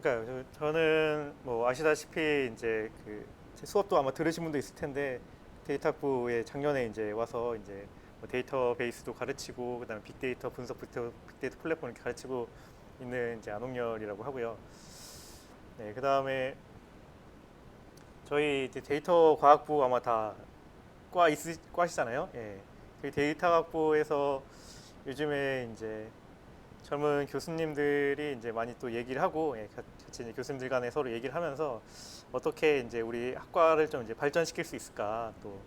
그러니까 저는 뭐 아시다시피 이제 제 수업도 아마 들으신 분도 있을 텐데 데이터학부에 작년에 이제 와서 이제 뭐 데이터베이스도 가르치고 그다음에 빅데이터 분석, 빅데이터 플랫폼 이렇게 가르치고 있는 이제 안홍열이라고 하고요. 네, 그다음에 저희 이제 데이터 과학부 아마 다 과시잖아요. 예. 저희 데이터학부에서 요즘에 이제 젊은 교수님들이 이제 많이 또 얘기를 하고, 예, 같이 이제 교수님들 간에 서로 얘기를 하면서 어떻게 이제 우리 학과를 좀 이제 발전시킬 수 있을까, 또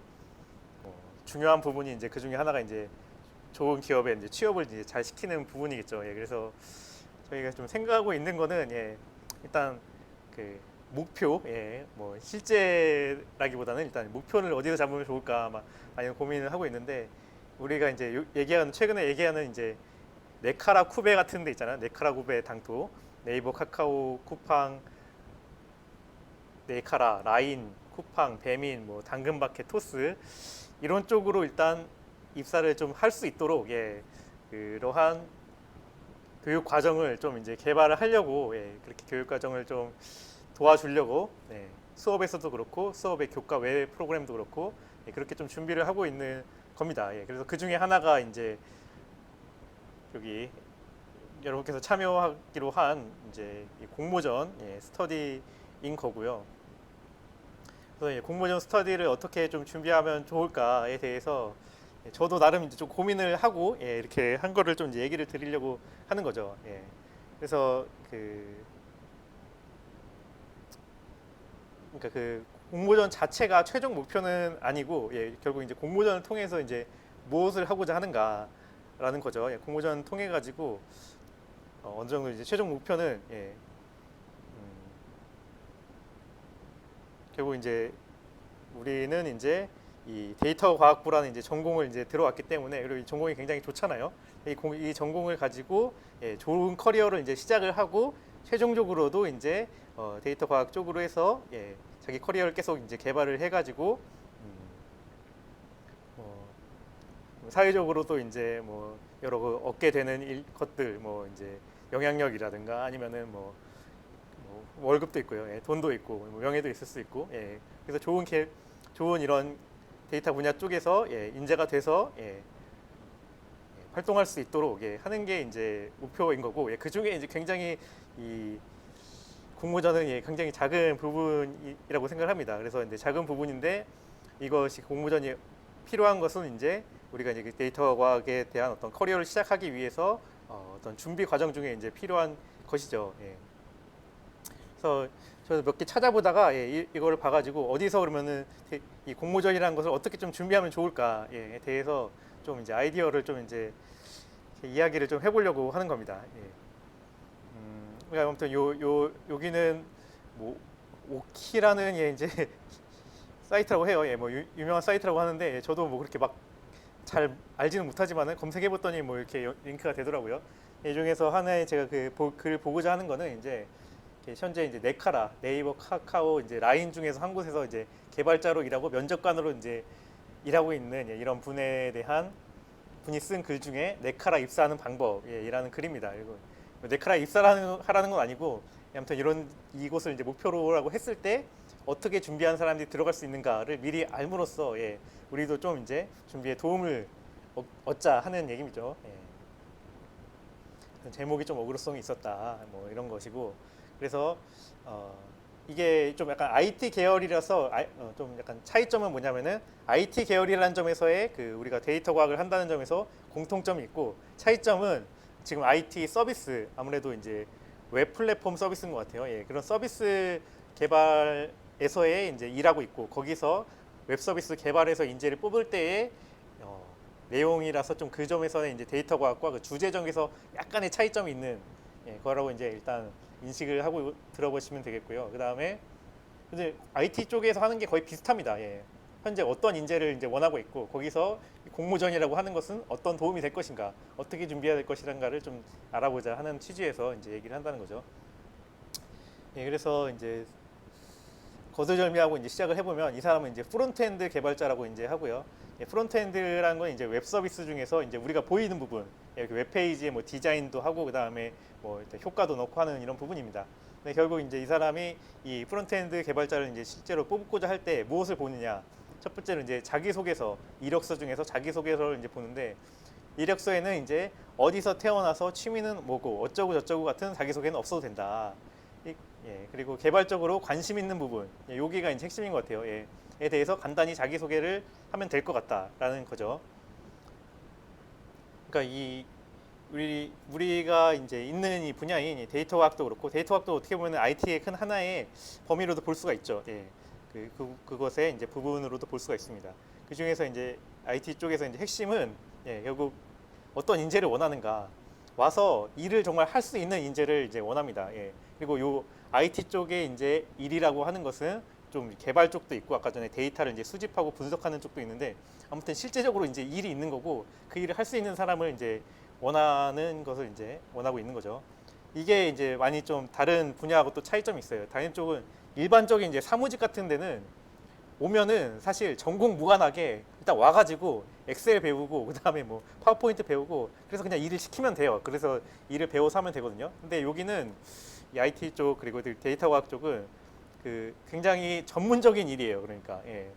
뭐 중요한 부분이 이제 그 중에 하나가 이제 좋은 기업에 이제 취업을 이제 잘 시키는 부분이겠죠. 예, 그래서 저희가 좀 생각하고 있는 거는, 예, 일단 그 목표, 예, 뭐 실제라기보다는 일단 목표를 어디서 잡으면 좋을까 막 많이 고민을 하고 있는데, 우리가 이제 얘기하는, 최근에 얘기하는 이제 네카라 쿠베 같은 데 있잖아요. 네카라 쿠베 당토, 네이버, 카카오, 쿠팡, 네카라, 라인, 쿠팡, 배민, 뭐 당근마켓, 토스, 이런 쪽으로 일단 입사를 좀 할 수 있도록, 예, 그러한 교육 과정을 좀 이제 개발을 하려고, 예, 그렇게 교육 과정을 좀 도와주려고, 네, 수업에서도 그렇고 수업의 교과 외 프로그램도 그렇고, 예, 그렇게 좀 준비를 하고 있는 겁니다. 예, 그래서 그 중에 하나가 이제 여기 여러분께서 참여하기로 한 이제 이 공모전, 예, 스터디인 거고요. 그래서 이 공모전 스터디를 어떻게 좀 준비하면 좋을까에 대해서, 예, 저도 나름 이제 좀 고민을 하고, 예, 이렇게 한 거를 좀 이제 얘기를 드리려고 하는 거죠. 예. 그래서 그러니까 그 공모전 자체가 최종 목표는 아니고, 예, 결국 이제 공모전을 통해서 이제 무엇을 하고자 하는가라는 거죠. 예, 공모전 통해 가지고 어느 정도 이제 최종 목표는, 예, 결국 이제 우리는 이제 이 데이터 과학부라는 이제 전공을 이제 들어왔기 때문에, 그리고 이 전공이 굉장히 좋잖아요. 이 전공을 가지고, 예, 좋은 커리어를 이제 시작을 하고, 최종적으로도 이제 데이터 과학 쪽으로 해서, 예, 자기 커리어를 계속 이제 개발을 해가지고, 뭐 사회적으로도 이제 뭐 여러 그 얻게 되는 것들, 뭐 이제 영향력이라든가 아니면은 뭐 월급도 있고요, 예, 돈도 있고, 뭐 명예도 있을 수 있고, 예, 그래서 좋은 이런 데이터 분야 쪽에서, 예, 인재가 돼서, 예, 활동할 수 있도록, 예, 하는 게 이제 목표인 거고, 예, 그 중에 이제 굉장히 이 공모전은, 예, 굉장히 작은 부분이라고 생각을 합니다. 그래서 이제 작은 부분인데, 이것이 공모전이 필요한 것은 이제 우리가 이제 그 데이터 과학에 대한 어떤 커리어를 시작하기 위해서 어떤 준비 과정 중에 이제 필요한 것이죠. 예. 그래서 저도 몇 개 찾아보다가, 예, 이거를 봐가지고 어디서 그러면은 이 공모전이라는 것을 어떻게 좀 준비하면 좋을까에 대해서 좀 이제 아이디어를 좀 이제 이야기를 좀 해보려고 하는 겁니다. 예. 그러니까 아무튼 여기는 뭐 오키라는, 예, 이제 사이트라고 해요. 예, 뭐 유명한 사이트라고 하는데, 예, 저도 뭐 그렇게 막 잘 알지는 못하지만은 검색해봤더니 뭐 이렇게 링크가 되더라고요. 이 중에서 하나의 제가 글을 보고자 하는 거는 이제 현재 이제 네카라, 네이버, 카카오, 이제 라인 중에서 한 곳에서 이제 개발자로 일하고 면접관으로 이제 일하고 있는, 예, 이런 분에 대한 분이 쓴 글 중에 네카라 입사하는 방법이라는 글입니다. 이거 네카라 입사를 하라는 건 아니고, 아무튼 이곳을 이제 목표로라고 했을 때 어떻게 준비한 사람들이 들어갈 수 있는가를 미리 알므로써, 예, 우리도 좀 이제 준비에 도움을 얻자 하는 얘기죠. 예. 제목이 좀 어그로성이 있었다, 뭐 이런 것이고, 그래서 이게 좀 약간 IT 계열이라서, 좀 약간 차이점은 뭐냐면은 IT 계열이라는 점에서의 우리가 데이터 과학을 한다는 점에서 공통점이 있고, 차이점은 지금 IT 서비스, 아무래도 이제 웹 플랫폼 서비스인 것 같아요. 예, 그런 서비스 개발에서의 이제 일하고 있고, 거기서 웹 서비스 개발에서 인재를 뽑을 때의 내용이라서 좀 그 점에서는 이제 데이터 과학과 그 주제적에서 약간의 차이점이 있는, 예, 거라고 이제 일단 인식을 하고 들어보시면 되겠고요. 그 다음에 이제 IT 쪽에서 하는 게 거의 비슷합니다. 예. 현재 어떤 인재를 이제 원하고 있고, 거기서 공모전이라고 하는 것은 어떤 도움이 될 것인가, 어떻게 준비해야 될 것인가를 좀 알아보자 하는 취지에서 이제 얘기를 한다는 거죠. 예, 그래서 이제 거두절미하고 이제 시작을 해보면, 이 사람은 이제 프론트엔드 개발자라고 이제 하고요. 예, 프론트엔드라는 건 이제 웹 서비스 중에서 이제 우리가 보이는 부분, 예, 웹페이지의 뭐 디자인도 하고, 그 다음에 뭐 효과도 넣고 하는 이런 부분입니다. 근데 결국 이제 이 사람이 이 프론트엔드 개발자를 이제 실제로 뽑고자 할 때 무엇을 보느냐? 첫 번째는 이제 자기소개서, 이력서 중에서 자기소개서를 이제 보는데 이력서에는 이제 어디서 태어나서 취미는 뭐고 어쩌고 저쩌고 같은 자기소개는 없어도 된다. 예, 그리고 개발적으로 관심 있는 부분, 예, 여기가 이제 핵심인 것 같아요. 예, 에 대해서 간단히 자기소개를 하면 될 것 같다라는 거죠. 그러니까 이 우리가 이제 있는 이 분야인 이 데이터 과학도 그렇고 데이터 과학도 어떻게 보면 IT의 큰 하나의 범위로도 볼 수가 있죠. 예. 그것의 이제 부분으로도 볼 수가 있습니다. 그 중에서 이제 IT 쪽에서 이제 핵심은 예, 결국 어떤 인재를 원하는가 와서 일을 정말 할 수 있는 인재를 이제 원합니다. 예. 그리고 요 IT 쪽에 이제 일이라고 하는 것은 좀 개발 쪽도 있고 아까 전에 데이터를 이제 수집하고 분석하는 쪽도 있는데 아무튼 실제적으로 이제 일이 있는 거고 그 일을 할 수 있는 사람을 이제 원하는 것을 이제 원하고 있는 거죠. 이게 이제 많이 좀 다른 분야하고 또 차이점이 있어요. 다른 쪽은 일반적인 이제 사무직 같은 데는 오면은 사실 전공 무관하게 일단 와가지고 엑셀 배우고 그다음에 뭐 파워포인트 배우고 그래서 그냥 일을 시키면 돼요. 그래서 일을 배워서 하면 되거든요. 근데 여기는 이 IT 쪽 그리고 데이터 과학 쪽은 그 굉장히 전문적인 일이에요. 그러니까 예.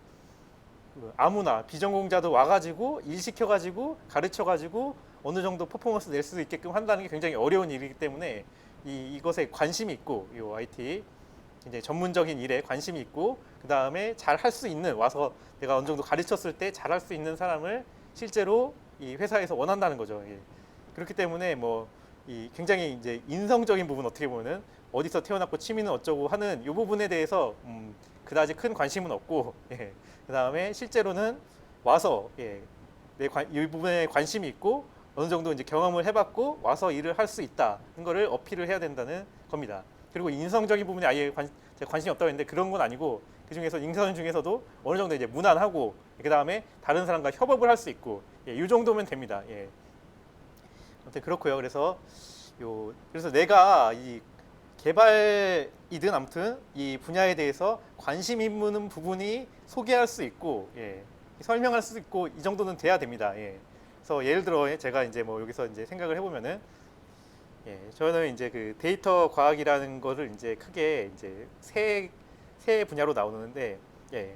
아무나 비전공자도 와가지고 일 시켜가지고 가르쳐가지고 어느 정도 퍼포먼스 낼 수 있게끔 한다는 게 굉장히 어려운 일이기 때문에 이것에 관심이 있고 이 IT 이제 전문적인 일에 관심이 있고 그 다음에 잘 할 수 있는 와서 내가 어느 정도 가르쳤을 때 잘 할 수 있는 사람을 실제로 이 회사에서 원한다는 거죠. 예. 그렇기 때문에 뭐 이 굉장히 이제 인성적인 부분 어떻게 보면은 어디서 태어났고 취미는 어쩌고 하는 이 부분에 대해서 그다지 큰 관심은 없고 예. 그 다음에 실제로는 와서 예. 이 부분에 관심이 있고 어느 정도 이제 경험을 해봤고 와서 일을 할 수 있다는 거를 어필을 해야 된다는 겁니다. 그리고 인성적인 부분에 아예 관심이 없다고 했는데 그런 건 아니고 그 중에서 인성 중에서도 어느 정도 이제 무난하고 그 다음에 다른 사람과 협업을 할 수 있고 예, 이 정도면 됩니다. 예. 아무튼 그렇고요. 그래서 내가 이 개발이든 아무튼 이 분야에 대해서 관심 있는 부분이 소개할 수 있고 예, 설명할 수 있고 이 정도는 돼야 됩니다. 예. 그래서 예를 들어 제가 이제 뭐 여기서 이제 생각을 해보면은 예, 저는 이제 그 데이터 과학이라는 거를 이제 크게 이제 세 분야로 나오는데 예,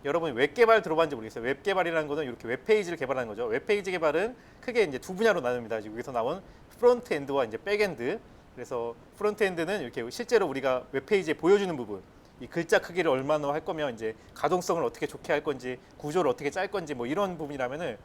여러분이 웹 개발 들어봤는지 모르겠어요. 웹 개발이라는 거는 이렇게 웹 페이지를 개발하는 거죠. 웹 페이지 개발은 크게 이제 두 분야로 나눕니다. 여기서 나온 프론트 엔드와 이제 백 엔드. 그래서 프론트 엔드는 이렇게 실제로 우리가 웹 페이지에 보여주는 부분, 이 글자 크기를 얼마나 할 거면 이제 가동성을 어떻게 좋게 할 건지, 구조를 어떻게 짤 건지 뭐 이런 부분이라면은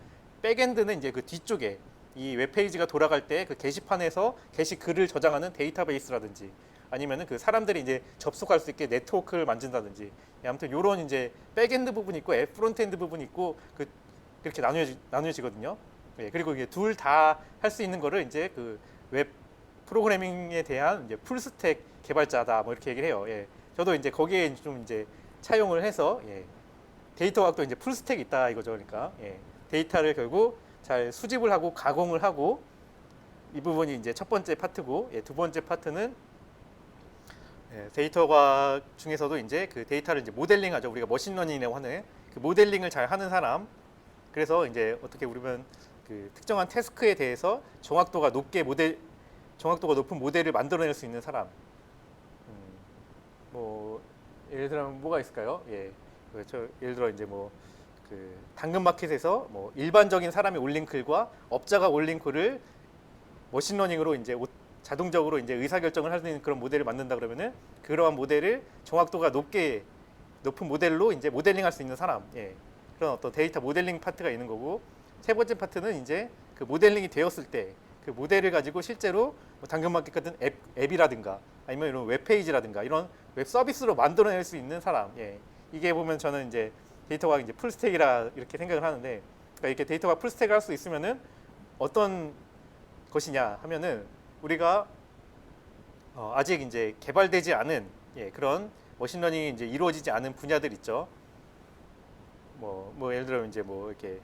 백 엔드는 이제 그 뒤쪽에 이 웹페이지가 돌아갈 때 그 게시판에서 게시글을 저장하는 데이터베이스라든지 아니면은 그 사람들이 이제 접속할 수 있게 네트워크를 만든다든지 아무튼 이런 이제 백엔드 부분이 있고 프론트엔드 부분이 있고 그렇게 나뉘어지거든요. 예, 그리고 이게 둘 다 할 수 있는 거를 이제 그 웹 프로그래밍에 대한 이제 풀스택 개발자다 뭐 이렇게 얘기를 해요. 예, 저도 이제 거기에 좀 이제 차용을 해서 예, 데이터 과학도 이제 풀스택이 있다 이거죠. 그러니까 예, 데이터를 결국 잘 수집을 하고 가공을 하고 이 부분이 이제 첫 번째 파트고 예, 두 번째 파트는 예, 데이터 과학 중에서도 이제 그 데이터를 이제 모델링하죠. 우리가 머신러닝이라고 하는 그 모델링을 잘 하는 사람. 그래서 이제 어떻게 보면 그 특정한 태스크에 대해서 정확도가 높은 모델을 만들어낼 수 있는 사람. 뭐 예를 들면 뭐가 있을까요? 예, 그렇죠. 예를 들어 이제 뭐 그 당근마켓에서 뭐 일반적인 사람이 올린 글과 업자가 올린 글을 머신러닝으로 이제 자동적으로 이제 의사결정을 할 수 있는 그런 모델을 만든다 그러면은 그러한 모델을 정확도가 높은 모델로 이제 모델링할 수 있는 사람, 예, 그런 어떤 데이터 모델링 파트가 있는 거고 세 번째 파트는 이제 그 모델링이 되었을 때 그 모델을 가지고 실제로 뭐 당근마켓 같은 앱이라든가 아니면 이런 웹페이지라든가 이런 웹 서비스로 만들어낼 수 있는 사람, 예, 이게 보면 저는 이제 데이터가 이제 풀스택이라 이렇게 생각을 하는데 그러니까 이렇게 데이터가 풀스택을 할 수 있으면은 어떤 것이냐 하면은 우리가 아직 이제 개발되지 않은 예, 그런 머신러닝이 이제 이루어지지 않은 분야들 있죠. 뭐 예를 들어 이제 뭐 이렇게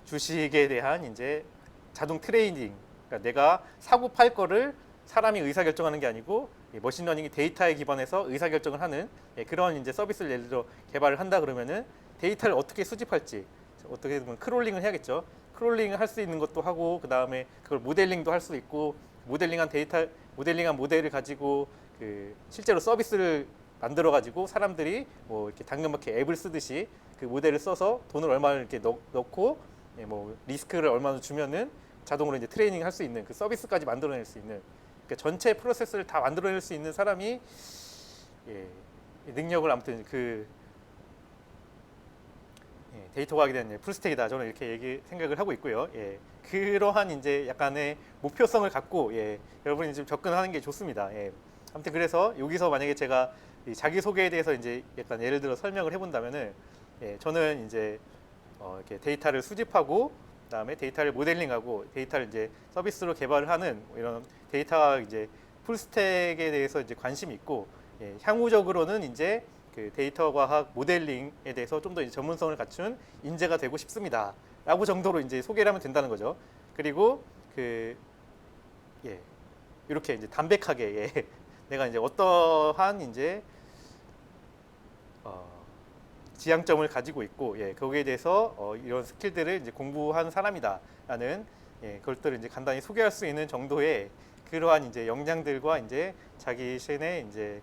주식에 대한 이제 자동 트레이딩, 그러니까 내가 사고 팔 거를 사람이 의사 결정하는 게 아니고 머신러닝이 데이터에 기반해서 의사 결정을 하는 예, 그런 이제 서비스를 예를 들어 개발을 한다 그러면은 데이터를 어떻게 수집할지 어떻게 보면 크롤링을 해야겠죠. 크롤링을 할 수 있는 것도 하고 그 다음에 그걸 모델링도 할 수 있고 모델링한 모델을 가지고 그 실제로 서비스를 만들어 가지고 사람들이 뭐 이렇게 당근마켓 앱을 쓰듯이 그 모델을 써서 돈을 얼마를 이렇게 넣고 예, 뭐 리스크를 얼마나 주면은 자동으로 이제 트레이닝 할 수 있는 그 서비스까지 만들어낼 수 있는 그러니까 전체 프로세스를 다 만들어낼 수 있는 사람이 예, 능력을 아무튼 그 예, 데이터 과학에 대한 풀스택이다 저는 이렇게 생각을 하고 있고요. 예, 그러한 이제 약간의 목표성을 갖고 예, 여러분이 좀 접근하는 게 좋습니다. 예, 아무튼 그래서 여기서 만약에 제가 이 자기 소개에 대해서 이제 약간 예를 들어 설명을 해본다면은 예, 저는 이제 이렇게 데이터를 수집하고 그다음에 데이터를 모델링하고 데이터를 이제 서비스로 개발을 하는 뭐 이런 데이터 이제 풀스택에 대해서 이제 관심이 있고 예, 향후적으로는 이제 그 데이터 과학 모델링에 대해서 좀 더 전문성을 갖춘 인재가 되고 싶습니다.라고 정도로 이제 소개를 하면 된다는 거죠. 그리고 그 예, 이렇게 이제 담백하게 예, 내가 이제 어떠한 이제 지향점을 가지고 있고 예, 거기에 대해서 이런 스킬들을 이제 공부한 사람이다라는 예, 그것들을 이제 간단히 소개할 수 있는 정도의 그러한 이제 역량들과 이제 자기 신의 이제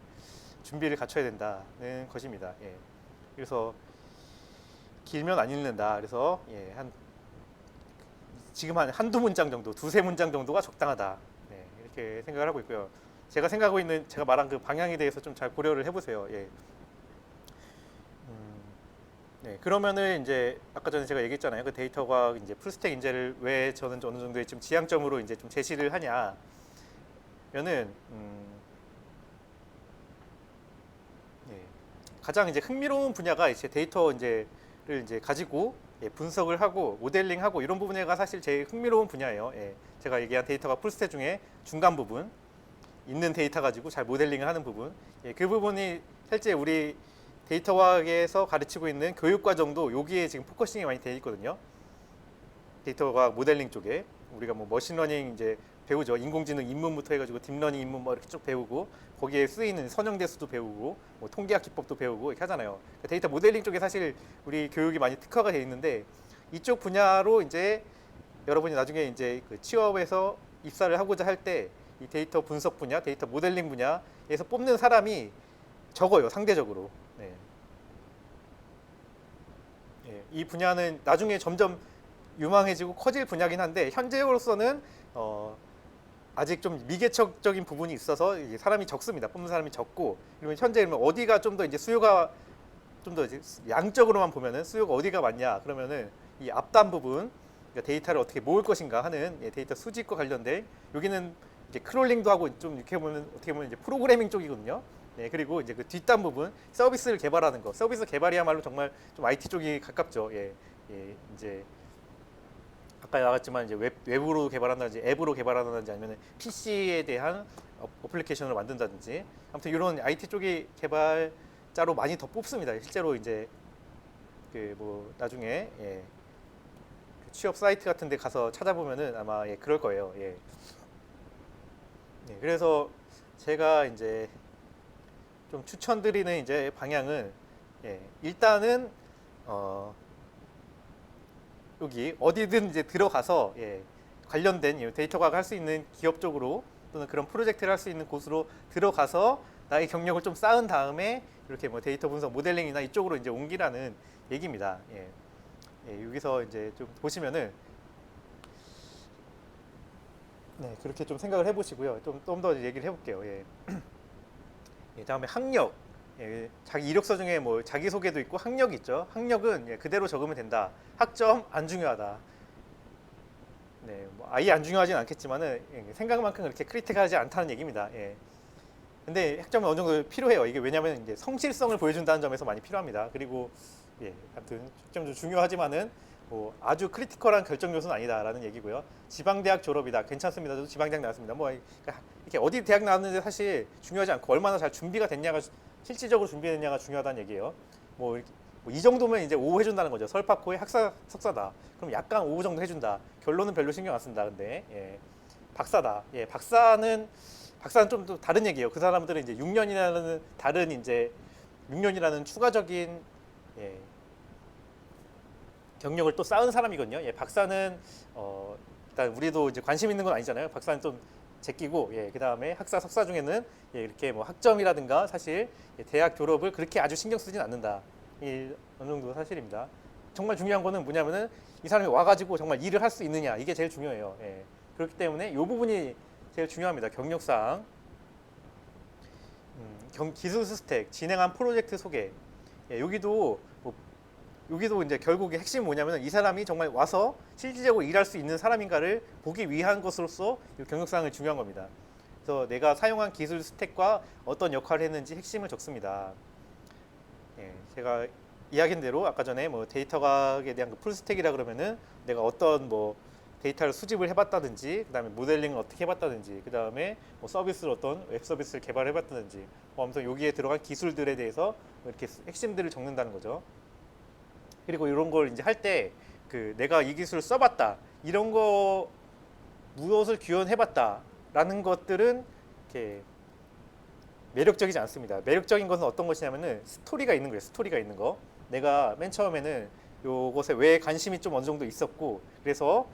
준비를 갖춰야 된다는 것입니다. 예. 그래서 길면 안 읽는다. 그래서 예, 지금 한두 문장 정도, 두세 문장 정도가 적당하다. 네, 이렇게 생각을 하고 있고요. 제가 말한 그 방향에 대해서 좀 잘 고려를 해보세요. 예. 네, 그러면은 이제 아까 전에 제가 얘기했잖아요. 그 데이터가 이제 풀스택 인재를 왜 저는 어느 정도의 좀 지향점으로 이제 좀 제시를 하냐면은 예, 가장 이제 흥미로운 분야가 이제 데이터 이제를 이제 가지고 예, 분석을 하고 모델링하고 이런 부분에가 사실 제일 흥미로운 분야예요. 예, 제가 얘기한 데이터가 풀스택 중에 중간 부분 있는 데이터 가지고 잘 모델링을 하는 부분 예, 그 부분이 실제 우리 데이터 과학에서 가르치고 있는 교육 과정도 여기에 지금 포커싱이 많이 돼 있거든요. 데이터 과학 모델링 쪽에 우리가 뭐 머신러닝 이제 배우죠. 인공지능 입문부터 해가지고 딥러닝 입문 뭐 이렇게 쭉 배우고 거기에 쓰이는 선형대수도 배우고 뭐 통계학 기법도 배우고 이렇게 하잖아요. 데이터 모델링 쪽에 사실 우리 교육이 많이 특화가 돼 있는데 이쪽 분야로 이제 여러분이 나중에 이제 그 취업에서 입사를 하고자 할 때 이 데이터 분석 분야, 데이터 모델링 분야에서 뽑는 사람이 적어요. 상대적으로. 네. 예, 이 분야는 나중에 점점 유망해지고 커질 분야긴 한데 현재로서는 아직 좀 미개척적인 부분이 있어서 사람이 적습니다. 뽑는 사람이 적고 그러면 현재 어디가 좀 더 이제 수요가 좀 더 양적으로만 보면은 수요가 어디가 많냐 그러면은 이 앞단 부분 그러니까 데이터를 어떻게 모을 것인가 하는 예, 데이터 수집과 관련된 여기는 이제 크롤링도 하고 좀 이렇게 보면 어떻게 보면 이제 프로그래밍 쪽이거든요. 네, 그리고 이제 그 뒷단 부분 서비스를 개발하는 거 서비스 개발이야말로 정말 좀 IT 쪽이 가깝죠. 예, 예, 이제 아까 나왔지만 이제 웹으로 개발한다든지 앱으로 개발한다든지 아니면 PC에 대한 어플리케이션을 만든다든지 아무튼 이런 IT 쪽이 개발자로 많이 더 뽑습니다. 실제로 이제 그 뭐 나중에 예, 그 취업 사이트 같은 데 가서 찾아보면은 아마 예, 그럴 거예요. 예. 예, 그래서 제가 이제 좀 추천드리는 이제 방향은 예, 일단은 여기 어디든 이제 들어가서 예, 관련된 데이터 과학 할 수 있는 기업 쪽으로 또는 그런 프로젝트를 할 수 있는 곳으로 들어가서 나의 경력을 좀 쌓은 다음에 이렇게 뭐 데이터 분석 모델링이나 이쪽으로 이제 옮기라는 얘기입니다. 예. 예, 여기서 이제 좀 보시면은 네, 그렇게 좀 생각을 해보시고요. 좀 더 얘기를 해볼게요. 예. 예, 다음에 학력. 예, 자기 이력서 중에 뭐 자기소개도 있고 학력이 있죠. 학력은 예, 그대로 적으면 된다. 학점 안 중요하다. 네, 뭐 아예 안 중요하진 않겠지만은 예, 생각만큼 그렇게 크리티컬하지 않다는 얘기입니다. 예. 근데 학점은 어느 정도 필요해요. 이게 왜냐하면 이제 성실성을 보여준다는 점에서 많이 필요합니다. 그리고 예, 아무튼 학점 좀 중요하지만은 뭐 아주 크리티컬한 결정 요소는 아니다라는 얘기고요. 지방대학 졸업이다. 괜찮습니다. 저도 지방대학 나왔습니다. 뭐 그러니까 이렇게 어디 대학 나왔는데 사실 중요하지 않고 얼마나 잘 준비가 됐냐가 실질적으로 준비됐냐가 중요하다는 얘기예요. 뭐 이 정도면 이제 오후 해준다는 거죠. 설파코의 학사 석사다. 그럼 약간 오후 정도 해준다. 결론은 별로 신경 안 쓴다. 근데 예, 박사다. 예, 박사는 좀 또 다른 얘기예요. 그 사람들은 이제 6년이라는 다른 이제 6년이라는 추가적인 예, 경력을 또 쌓은 사람이거든요. 예, 박사는 일단 우리도 이제 관심 있는 건 아니잖아요. 박사는 좀 제끼고 그 다음에 학사 석사 중에는 이렇게 뭐 학점이라든가 사실 대학 졸업을 그렇게 아주 신경 쓰진 않는다. 이 어느 정도 사실입니다. 정말 중요한 거는 뭐냐면은 이 사람이 와가지고 정말 일을 할 수 있느냐 이게 제일 중요해요. 그렇기 때문에 이 부분이 제일 중요합니다. 경력상 기술 스택, 진행한 프로젝트 소개. 여기도 여기도 이제 결국에 핵심이 뭐냐면 이 사람이 정말 와서 실질적으로 일할 수 있는 사람인가를 보기 위한 것으로서 이 경력사항이 중요한 겁니다. 그래서 내가 사용한 기술 스택과 어떤 역할을 했는지 핵심을 적습니다. 제가 이야기한 대로 아까 전에 뭐 데이터 과학에 대한 그 풀스택이라 그러면은 내가 어떤 뭐 데이터를 수집을 해봤다든지, 그 다음에 모델링을 어떻게 해봤다든지, 그 다음에 뭐 서비스를 어떤 웹 서비스를 개발해봤다든지, 아무튼 여기에 들어간 기술들에 대해서 이렇게 핵심들을 적는다는 거죠. 그리고 이런 걸 이제 할 때 그 내가 이 기술을 써봤다, 이런 거 무엇을 구현해봤다라는 것들은 이렇게 매력적이지 않습니다. 매력적인 것은 어떤 것이냐면은 스토리가 있는 거예요. 스토리가 있는 거. 내가 맨 처음에는 요것에 왜 관심이 좀 어느 정도 있었고, 그래서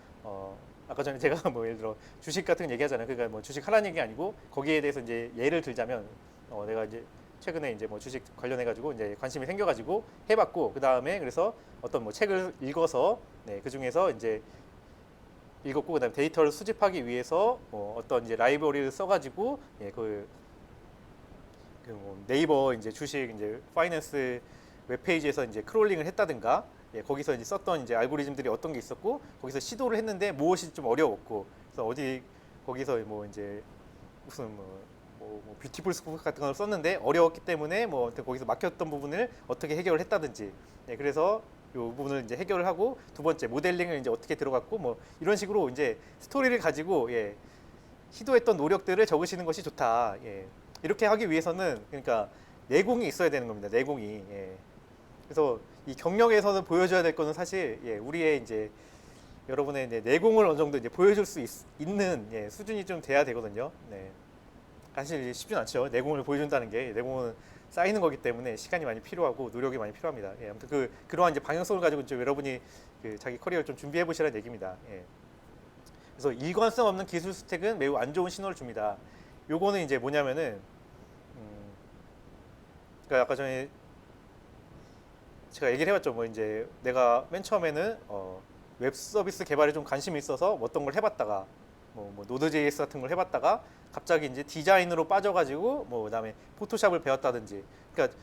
아까 전에 제가 뭐 예를 들어 주식 같은 거 얘기하잖아요. 그러니까 뭐 주식 하라는 얘기 아니고 거기에 대해서 이제 예를 들자면 내가 이제 최근에 이제 뭐 주식 관련해 가지고 이제 관심이 생겨 가지고 해봤고, 그 다음에 그래서 어떤 뭐 책을 읽어서 그 중에서 이제 읽었고, 그다음에 데이터를 수집하기 위해서 뭐 어떤 이제 라이브러리를 써가지고 뭐 네이버 이제 주식 이제 파이낸스 웹페이지에서 이제 크롤링을 했다든가, 거기서 이제 썼던 이제 알고리즘들이 어떤 게 있었고, 거기서 시도를 했는데 무엇이 좀 어려웠고, 그래서 거기서 뭐 이제 무슨 뭐 뷰티풀 스코프 같은 걸 썼는데 어려웠기 때문에 뭐 거기서 막혔던 부분을 어떻게 해결을 했다든지, 그래서 이 부분을 이제 해결을 하고, 두 번째 모델링을 이제 어떻게 들어갔고, 뭐 이런 식으로 이제 스토리를 가지고 시도했던 노력들을 적으시는 것이 좋다. 이렇게 하기 위해서는 그러니까 내공이 있어야 되는 겁니다. 내공이. 그래서 이 경력에서는 보여줘야 될 거는 사실 우리의 이제 여러분의 이제 내공을 어느 정도 이제 보여줄 수 있는 수준이 좀 돼야 되거든요. 사실 쉽진 않죠. 내공을 보여준다는 게, 내공은 쌓이는 거기 때문에 시간이 많이 필요하고 노력이 많이 필요합니다. 아무튼 그러한 이제 방향성을 가지고 좀 여러분이 자기 커리어를 좀 준비해 보시라는 얘기입니다. 그래서 일관성 없는 기술 스택은 매우 안 좋은 신호를 줍니다. 요거는 이제 뭐냐면은 그러니까 아까 전에 제가 얘기를 해봤죠. 뭐 이제 내가 맨 처음에는 웹 서비스 개발에 좀 관심이 있어서 어떤 걸 해봤다가 뭐 노드.js 같은 걸 해봤다가 갑자기 이제 디자인으로 빠져가지고 뭐 그다음에 포토샵을 배웠다든지, 그러니까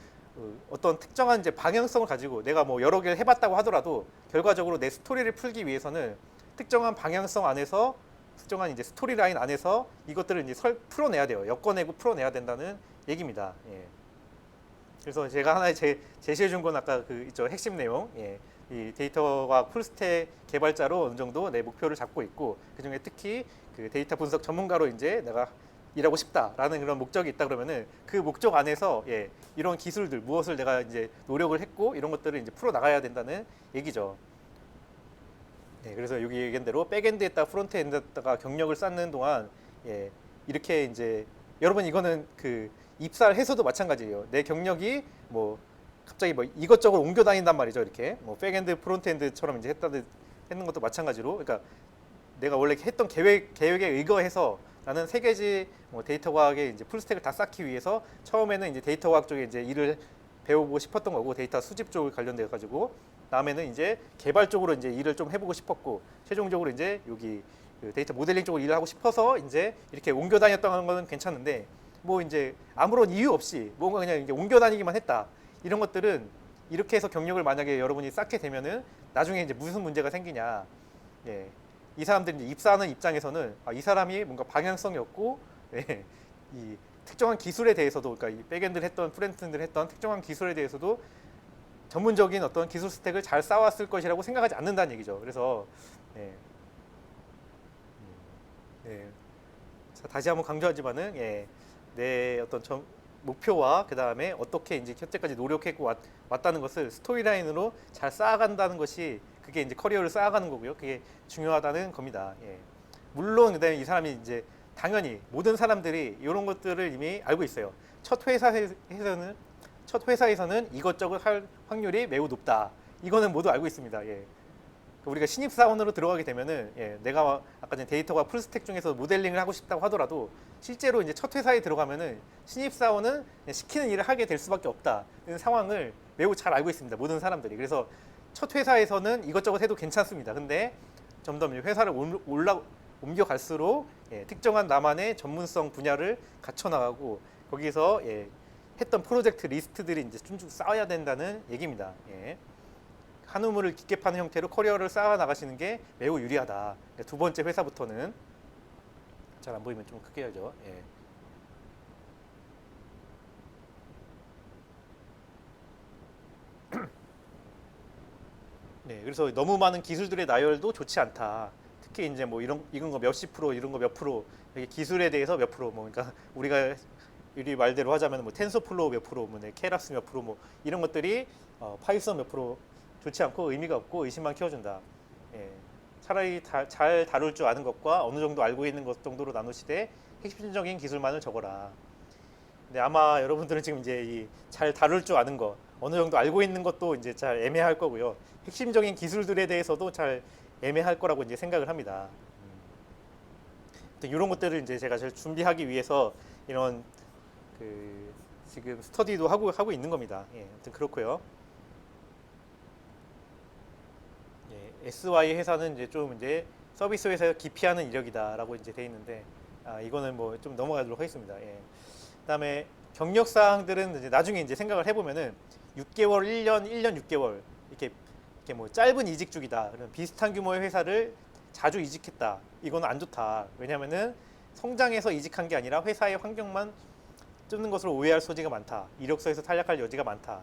어떤 특정한 이제 방향성을 가지고 내가 뭐 여러 개를 해봤다고 하더라도 결과적으로 내 스토리를 풀기 위해서는 특정한 방향성 안에서, 특정한 이제 스토리 라인 안에서 이것들을 이제 풀어내야 돼요. 엮어내고 풀어내야 된다는 얘기입니다. 그래서 제가 하나 제시해 준 건 아까 그 있죠, 핵심 내용. 이 데이터와 풀스택 개발자로 어느 정도 내 목표를 잡고 있고, 그 중에 특히 그 데이터 분석 전문가로 이제 내가 일하고 싶다라는 그런 목적이 있다 그러면은 그 목적 안에서 이런 기술들 무엇을 내가 이제 노력을 했고 이런 것들을 이제 풀어 나가야 된다는 얘기죠. 그래서 여기 얘기한 대로 백엔드에다가 프론트엔드에다가 경력을 쌓는 동안 이렇게 이제 여러분 이거는 그 입사를 해서도 마찬가지예요. 내 경력이 뭐 갑자기 뭐 이것저것 옮겨 다닌단 말이죠. 이렇게 뭐 백엔드 프론트엔드처럼 이제 했는 것도 마찬가지로, 그러니까 내가 원래 했던 계획에 의거해서 나는 세 가지 뭐 데이터 과학의 이제 풀스택을 다 쌓기 위해서 처음에는 이제 데이터 과학 쪽에 이제 일을 배우고 싶었던 거고, 데이터 수집 쪽을 관련돼 가지고 다음에는 이제 개발 쪽으로 이제 일을 좀 해보고 싶었고, 최종적으로 이제 여기 그 데이터 모델링 쪽으로 일을 하고 싶어서 이제 이렇게 옮겨 다녔던 거는 괜찮은데, 뭐 이제 아무런 이유 없이 뭔가 그냥 이제 옮겨 다니기만 했다, 이런 것들은 이렇게 해서 경력을 만약에 여러분이 쌓게 되면은 나중에 이제 무슨 문제가 생기냐. 이 사람들이 이제 입사하는 입장에서는 이 사람이 뭔가 방향성이 없고, 이 특정한 기술에 대해서도, 그러니까 이 백엔드를 했던 프론트엔드를 했던 특정한 기술에 대해서도 전문적인 어떤 기술 스택을 잘 쌓았을 것이라고 생각하지 않는다는 얘기죠. 그래서 다시 한번 강조하지만은 내 어떤 목표와 그 다음에 어떻게 이제 현재까지 노력했고 왔다는 것을 스토리라인으로 잘 쌓아간다는 것이, 그게 이제 커리어를 쌓아가는 거고요. 그게 중요하다는 겁니다. 물론 그다음에 이 사람이 이제 당연히 모든 사람들이 이런 것들을 이미 알고 있어요. 첫 회사에서는 이것저것 할 확률이 매우 높다. 이거는 모두 알고 있습니다. 우리가 신입사원으로 들어가게 되면은 내가 아까 전에 데이터가 풀스택 중에서 모델링을 하고 싶다고 하더라도 실제로 이제 첫 회사에 들어가면은 신입사원은 시키는 일을 하게 될 수밖에 없다는 상황을 매우 잘 알고 있습니다. 모든 사람들이. 그래서 첫 회사에서는 이것저것 해도 괜찮습니다. 근데 점점 회사를 옮겨갈수록 특정한 나만의 전문성 분야를 갖춰나가고 거기서 했던 프로젝트 리스트들이 이제 쭉쭉 쌓아야 된다는 얘기입니다. 한 우물을 깊게 파는 형태로 커리어를 쌓아 나가시는 게 매우 유리하다. 두 번째 회사부터는 잘 안 보이면 좀 크게 해야죠. 네, 그래서 너무 많은 기술들의 나열도 좋지 않다. 특히 이제 뭐 이런 거 몇십 프로, 이런 거 몇 프로, 이게 기술에 대해서 몇 프로, 뭐 그러니까 우리가 우리 말대로 하자면 뭐 텐서플로우 몇 프로, 뭐 케라스 몇 프로, 뭐 이런 것들이 파이썬 몇 프로 좋지 않고 의미가 없고 의심만 키워준다. 차라리 잘 다룰 줄 아는 것과 어느 정도 알고 있는 것 정도로 나누시되 핵심적인 기술만을 적어라. 근데 아마 여러분들은 지금 이제 이 잘 다룰 줄 아는 거, 어느 정도 알고 있는 것도 이제 잘 애매할 거고요. 핵심적인 기술들에 대해서도 잘 애매할 거라고 이제 생각을 합니다. 이런 것들을 이제 제가 잘 준비하기 위해서 이런 그 지금 스터디도 하고 있는 겁니다. 아무튼 그렇고요. SY 회사는 이제 좀 이제 서비스 회사에서 기피하는 이력이다라고 이제 돼 있는데 이거는 뭐 좀 넘어가도록 하겠습니다. 그다음에 경력 사항들은 이제 나중에 이제 생각을 해보면은 6개월, 1년, 1년 6개월 이렇게 뭐 짧은 이직 주기다. 그런 비슷한 규모의 회사를 자주 이직했다. 이건 안 좋다. 왜냐면은 성장해서 이직한 게 아니라 회사의 환경만 쫓는 것으로 오해할 소지가 많다. 이력서에서 탈락할 여지가 많다.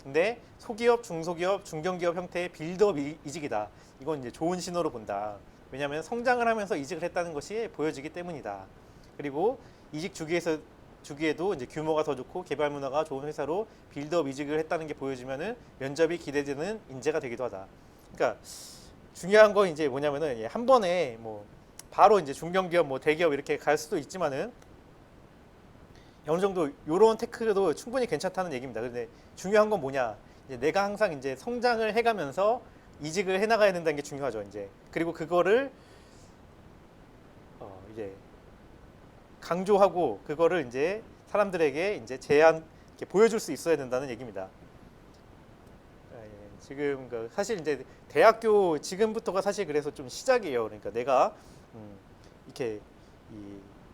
근데 소기업, 중소기업, 중견기업 형태의 빌드업 이직이다. 이건 이제 좋은 신호로 본다. 왜냐하면 성장을 하면서 이직을 했다는 것이 보여지기 때문이다. 그리고 이직 주기에도 이제 규모가 더 좋고 개발 문화가 좋은 회사로 빌드업 이직을 했다는 게 보여지면은 면접이 기대되는 인재가 되기도 하다. 그러니까 중요한 건 이제 뭐냐면은 한 번에 뭐 바로 이제 중견기업, 뭐 대기업 이렇게 갈 수도 있지만은 어느 정도 이런 테크도 충분히 괜찮다는 얘기입니다. 근데 중요한 건 뭐냐? 이제 내가 항상 이제 성장을 해가면서 이직을 해나가야 된다는 게 중요하죠. 이제 그리고 그거를 이제 강조하고 그거를 이제 사람들에게 이제 이렇게 보여줄 수 있어야 된다는 얘기입니다. 지금 사실 이제 대학교 지금부터가 사실 그래서 좀 시작이에요. 그러니까 내가 이렇게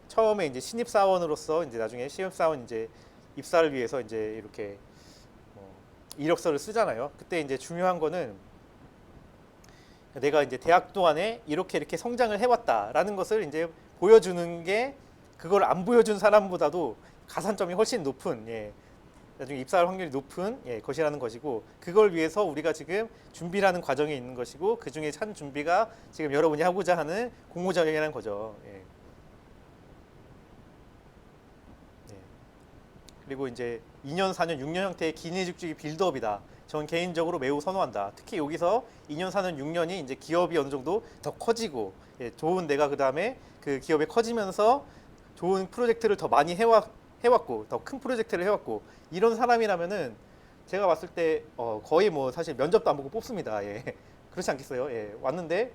처음에 이제 신입 사원으로서 이제 나중에 신입 사원 이제 입사를 위해서 이제 이렇게 이력서를 쓰잖아요. 그때 이제 중요한 거는 내가 이제 대학 동안에 이렇게 성장을 해왔다라는 것을 이제 보여주는 게 그걸 안 보여준 사람보다도 가산점이 훨씬 높은 나중에 입사할 확률이 높은 것이라는 것이고 그걸 위해서 우리가 지금 준비를 하는 과정에 있는 것이고 그 중에 한 준비가 지금 여러분이 하고자 하는 공모전이라는 거죠. 그리고 이제 2년, 4년, 6년 형태의 긴 이직 주기 빌드업이다. 전 개인적으로 매우 선호한다. 특히 여기서 2년, 4년, 6년이 이제 기업이 어느 정도 더 커지고 좋은 내가 그 다음에 그 기업이 커지면서 좋은 프로젝트를 더 많이 해왔고 더 큰 프로젝트를 해왔고 이런 사람이라면은 제가 봤을 때 거의 뭐 사실 면접도 안 보고 뽑습니다. 그렇지 않겠어요? 왔는데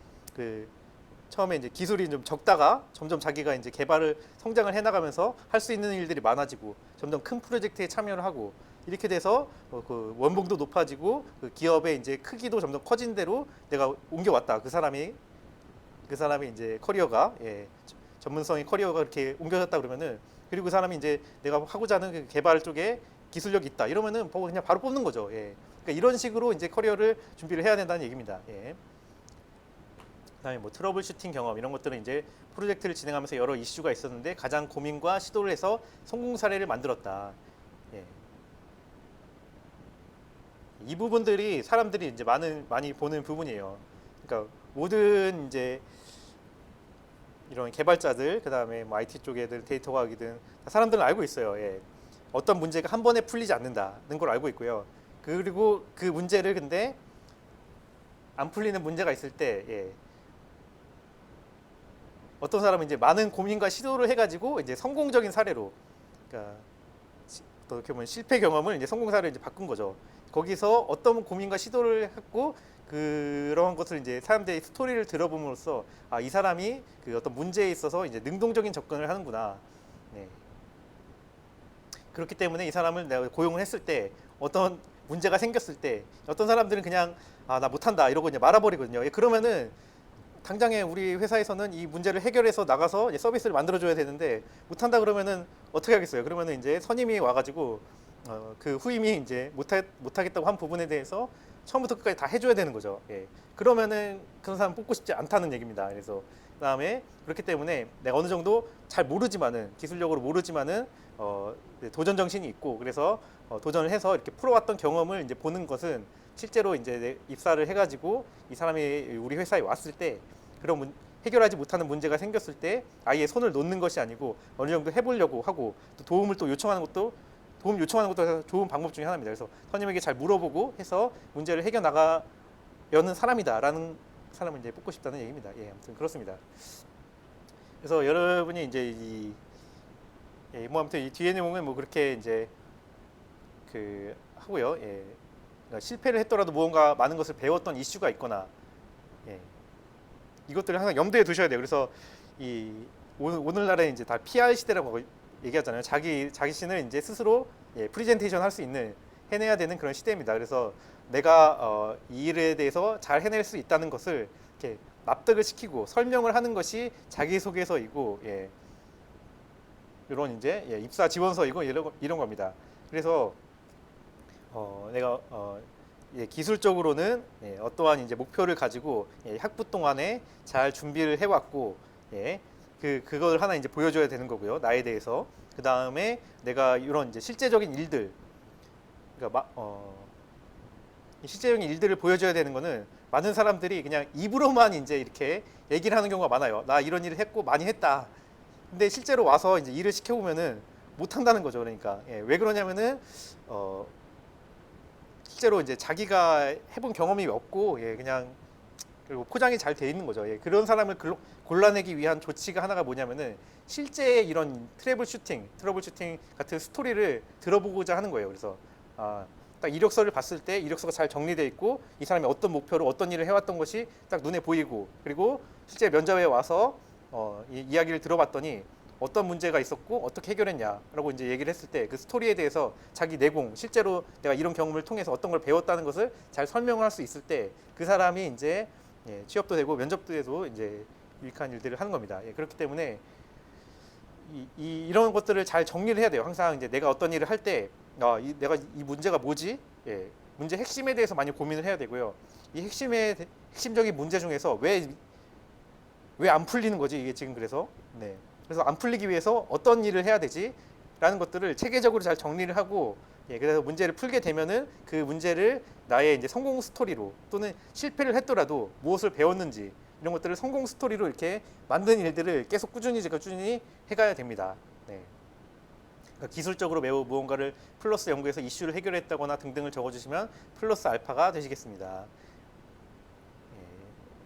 처음에 이제 기술이 좀 적다가 점점 자기가 이제 성장을 해나가면서 할 수 있는 일들이 많아지고 점점 큰 프로젝트에 참여를 하고 이렇게 돼서 그 원봉도 높아지고 그 기업의 이제 크기도 점점 커진 대로 내가 옮겨왔다. 그 사람이 이제 커리어가 전문성의 커리어가 이렇게 옮겨졌다 그러면은 그리고 그 사람이 이제 내가 하고자 하는 그 개발 쪽에 기술력이 있다 이러면은 그냥 바로 뽑는 거죠. 그러니까 이런 식으로 이제 커리어를 준비를 해야 된다는 얘기입니다. 그다음에 뭐 트러블 슈팅 경험 이런 것들은 이제 프로젝트를 진행하면서 여러 이슈가 있었는데 가장 고민과 시도를 해서 성공 사례를 만들었다. 이 부분들이 사람들이 이제 많이 보는 부분이에요. 그러니까 모든 이제 이런 개발자들 그다음에 뭐 IT 쪽 애들 데이터 과학이든 사람들은 알고 있어요. 어떤 문제가 한 번에 풀리지 않는다는 걸 알고 있고요. 그리고 그 문제를 근데 안 풀리는 문제가 있을 때 어떤 사람은 이제 많은 고민과 시도를 해가지고 이제 성공적인 사례로, 그러니까 어떻게 보면 실패 경험을 이제 성공 사례로 이제 바꾼 거죠. 거기서 어떤 고민과 시도를 했고 그런 것을 이제 사람들이 스토리를 들어봄으로써 아, 이 사람이 그 어떤 문제에 있어서 이제 능동적인 접근을 하는구나. 네. 그렇기 때문에 이 사람을 내가 고용을 했을 때 어떤 문제가 생겼을 때 어떤 사람들은 그냥 아, 나 못한다 이러고 이제 말아버리거든요. 예, 그러면은 당장에 우리 회사에서는 이 문제를 해결해서 나가서 이제 서비스를 만들어줘야 되는데 못한다 그러면은 어떻게 하겠어요? 그러면은 이제 선임이 와가지고 그 후임이 이제 못하겠다고 한 부분에 대해서 처음부터 끝까지 다 해줘야 되는 거죠. 예. 그러면은 그런 사람 뽑고 싶지 않다는 얘기입니다. 그래서 그다음에 그렇기 때문에 내가 어느 정도 잘 모르지만은 기술적으로 모르지만은 도전 정신이 있고 그래서 도전을 해서 이렇게 풀어왔던 경험을 이제 보는 것은 실제로 이제 입사를 해가지고 이 사람이 우리 회사에 왔을 때 그런 해결하지 못하는 문제가 생겼을 때 아예 손을 놓는 것이 아니고 어느 정도 해보려고 하고 또 도움을 또 요청하는 것도 도움 요청하는 것도 좋은 방법 중에 하나입니다. 그래서 선임에게 잘 물어보고 해서 문제를 해결 나가려는 사람이다라는 사람을 이제 뽑고 싶다는 얘기입니다. 예, 아무튼 그렇습니다. 그래서 여러분이 이제 뭐 아무튼 이 뒤에 내용은 뭐 그렇게 이제 그 하고요. 예. 그러니까 실패를 했더라도 무언가 많은 것을 배웠던 이슈가 있거나 예. 이것들을 항상 염두에 두셔야 돼요. 그래서 이 오늘날에 이제 다 PR 시대라고 얘기하잖아요. 자기 신을 이제 스스로 프리젠테이션 할 수 있는 해내야 되는 그런 시대입니다. 그래서 내가 이 일에 대해서 잘 해낼 수 있다는 것을 이렇게 납득을 시키고 설명을 하는 것이 자기소개서이고 이런 이제 입사 지원서이고 이런 겁니다. 그래서 내가 기술적으로는 어떠한 이제 목표를 가지고 학부 동안에 잘 준비를 해왔고 그걸 하나 이제 보여줘야 되는 거고요. 나에 대해서. 그 다음에 내가 이런 이제 실제적인 일들, 그러니까 실제적인 일들을 보여줘야 되는 거는 많은 사람들이 그냥 입으로만 이제 이렇게 얘기를 하는 경우가 많아요. 나 이런 일을 했고 많이 했다. 근데 실제로 와서 이제 일을 시켜보면은 못 한다는 거죠. 그러니까 왜 그러냐면은 실제로 이제 자기가 해본 경험이 없고 그냥 그리고 포장이 잘 돼 있는 거죠. 그런 사람을 골라내기 위한 조치가 하나가 뭐냐면은 실제 이런 트러블 슈팅 같은 스토리를 들어보고자 하는 거예요. 그래서 딱 이력서를 봤을 때 이력서가 잘 정리되어 있고 이 사람이 어떤 목표로 어떤 일을 해왔던 것이 딱 눈에 보이고 그리고 실제 면접에 와서 이야기를 들어봤더니 어떤 문제가 있었고 어떻게 해결했냐라고 이제 얘기를 했을 때 그 스토리에 대해서 자기 내공 실제로 내가 이런 경험을 통해서 어떤 걸 배웠다는 것을 잘 설명을 할 수 있을 때 그 사람이 이제 취업도 되고 면접도 해도 이제 유익한 일들을 하는 겁니다. 그렇기 때문에 이런 것들을 잘 정리를 해야 돼요. 항상 이제 내가 어떤 일을 할 때 내가 이 문제가 뭐지? 문제 핵심에 대해서 많이 고민을 해야 되고요. 이 핵심적인 문제 중에서 왜 안 풀리는 거지 이게 지금 그래서 그래서 안 풀리기 위해서 어떤 일을 해야 되지? 라는 것들을 체계적으로 잘 정리를 하고 그래서 문제를 풀게 되면은 그 문제를 나의 이제 성공 스토리로 또는 실패를 했더라도 무엇을 배웠는지 이런 것들을 성공 스토리로 이렇게 만든 일들을 계속 꾸준히 해가야 됩니다. 그러니까 기술적으로 매우 무언가를 플러스 연구해서 이슈를 해결했다거나 등등을 적어주시면 플러스 알파가 되시겠습니다.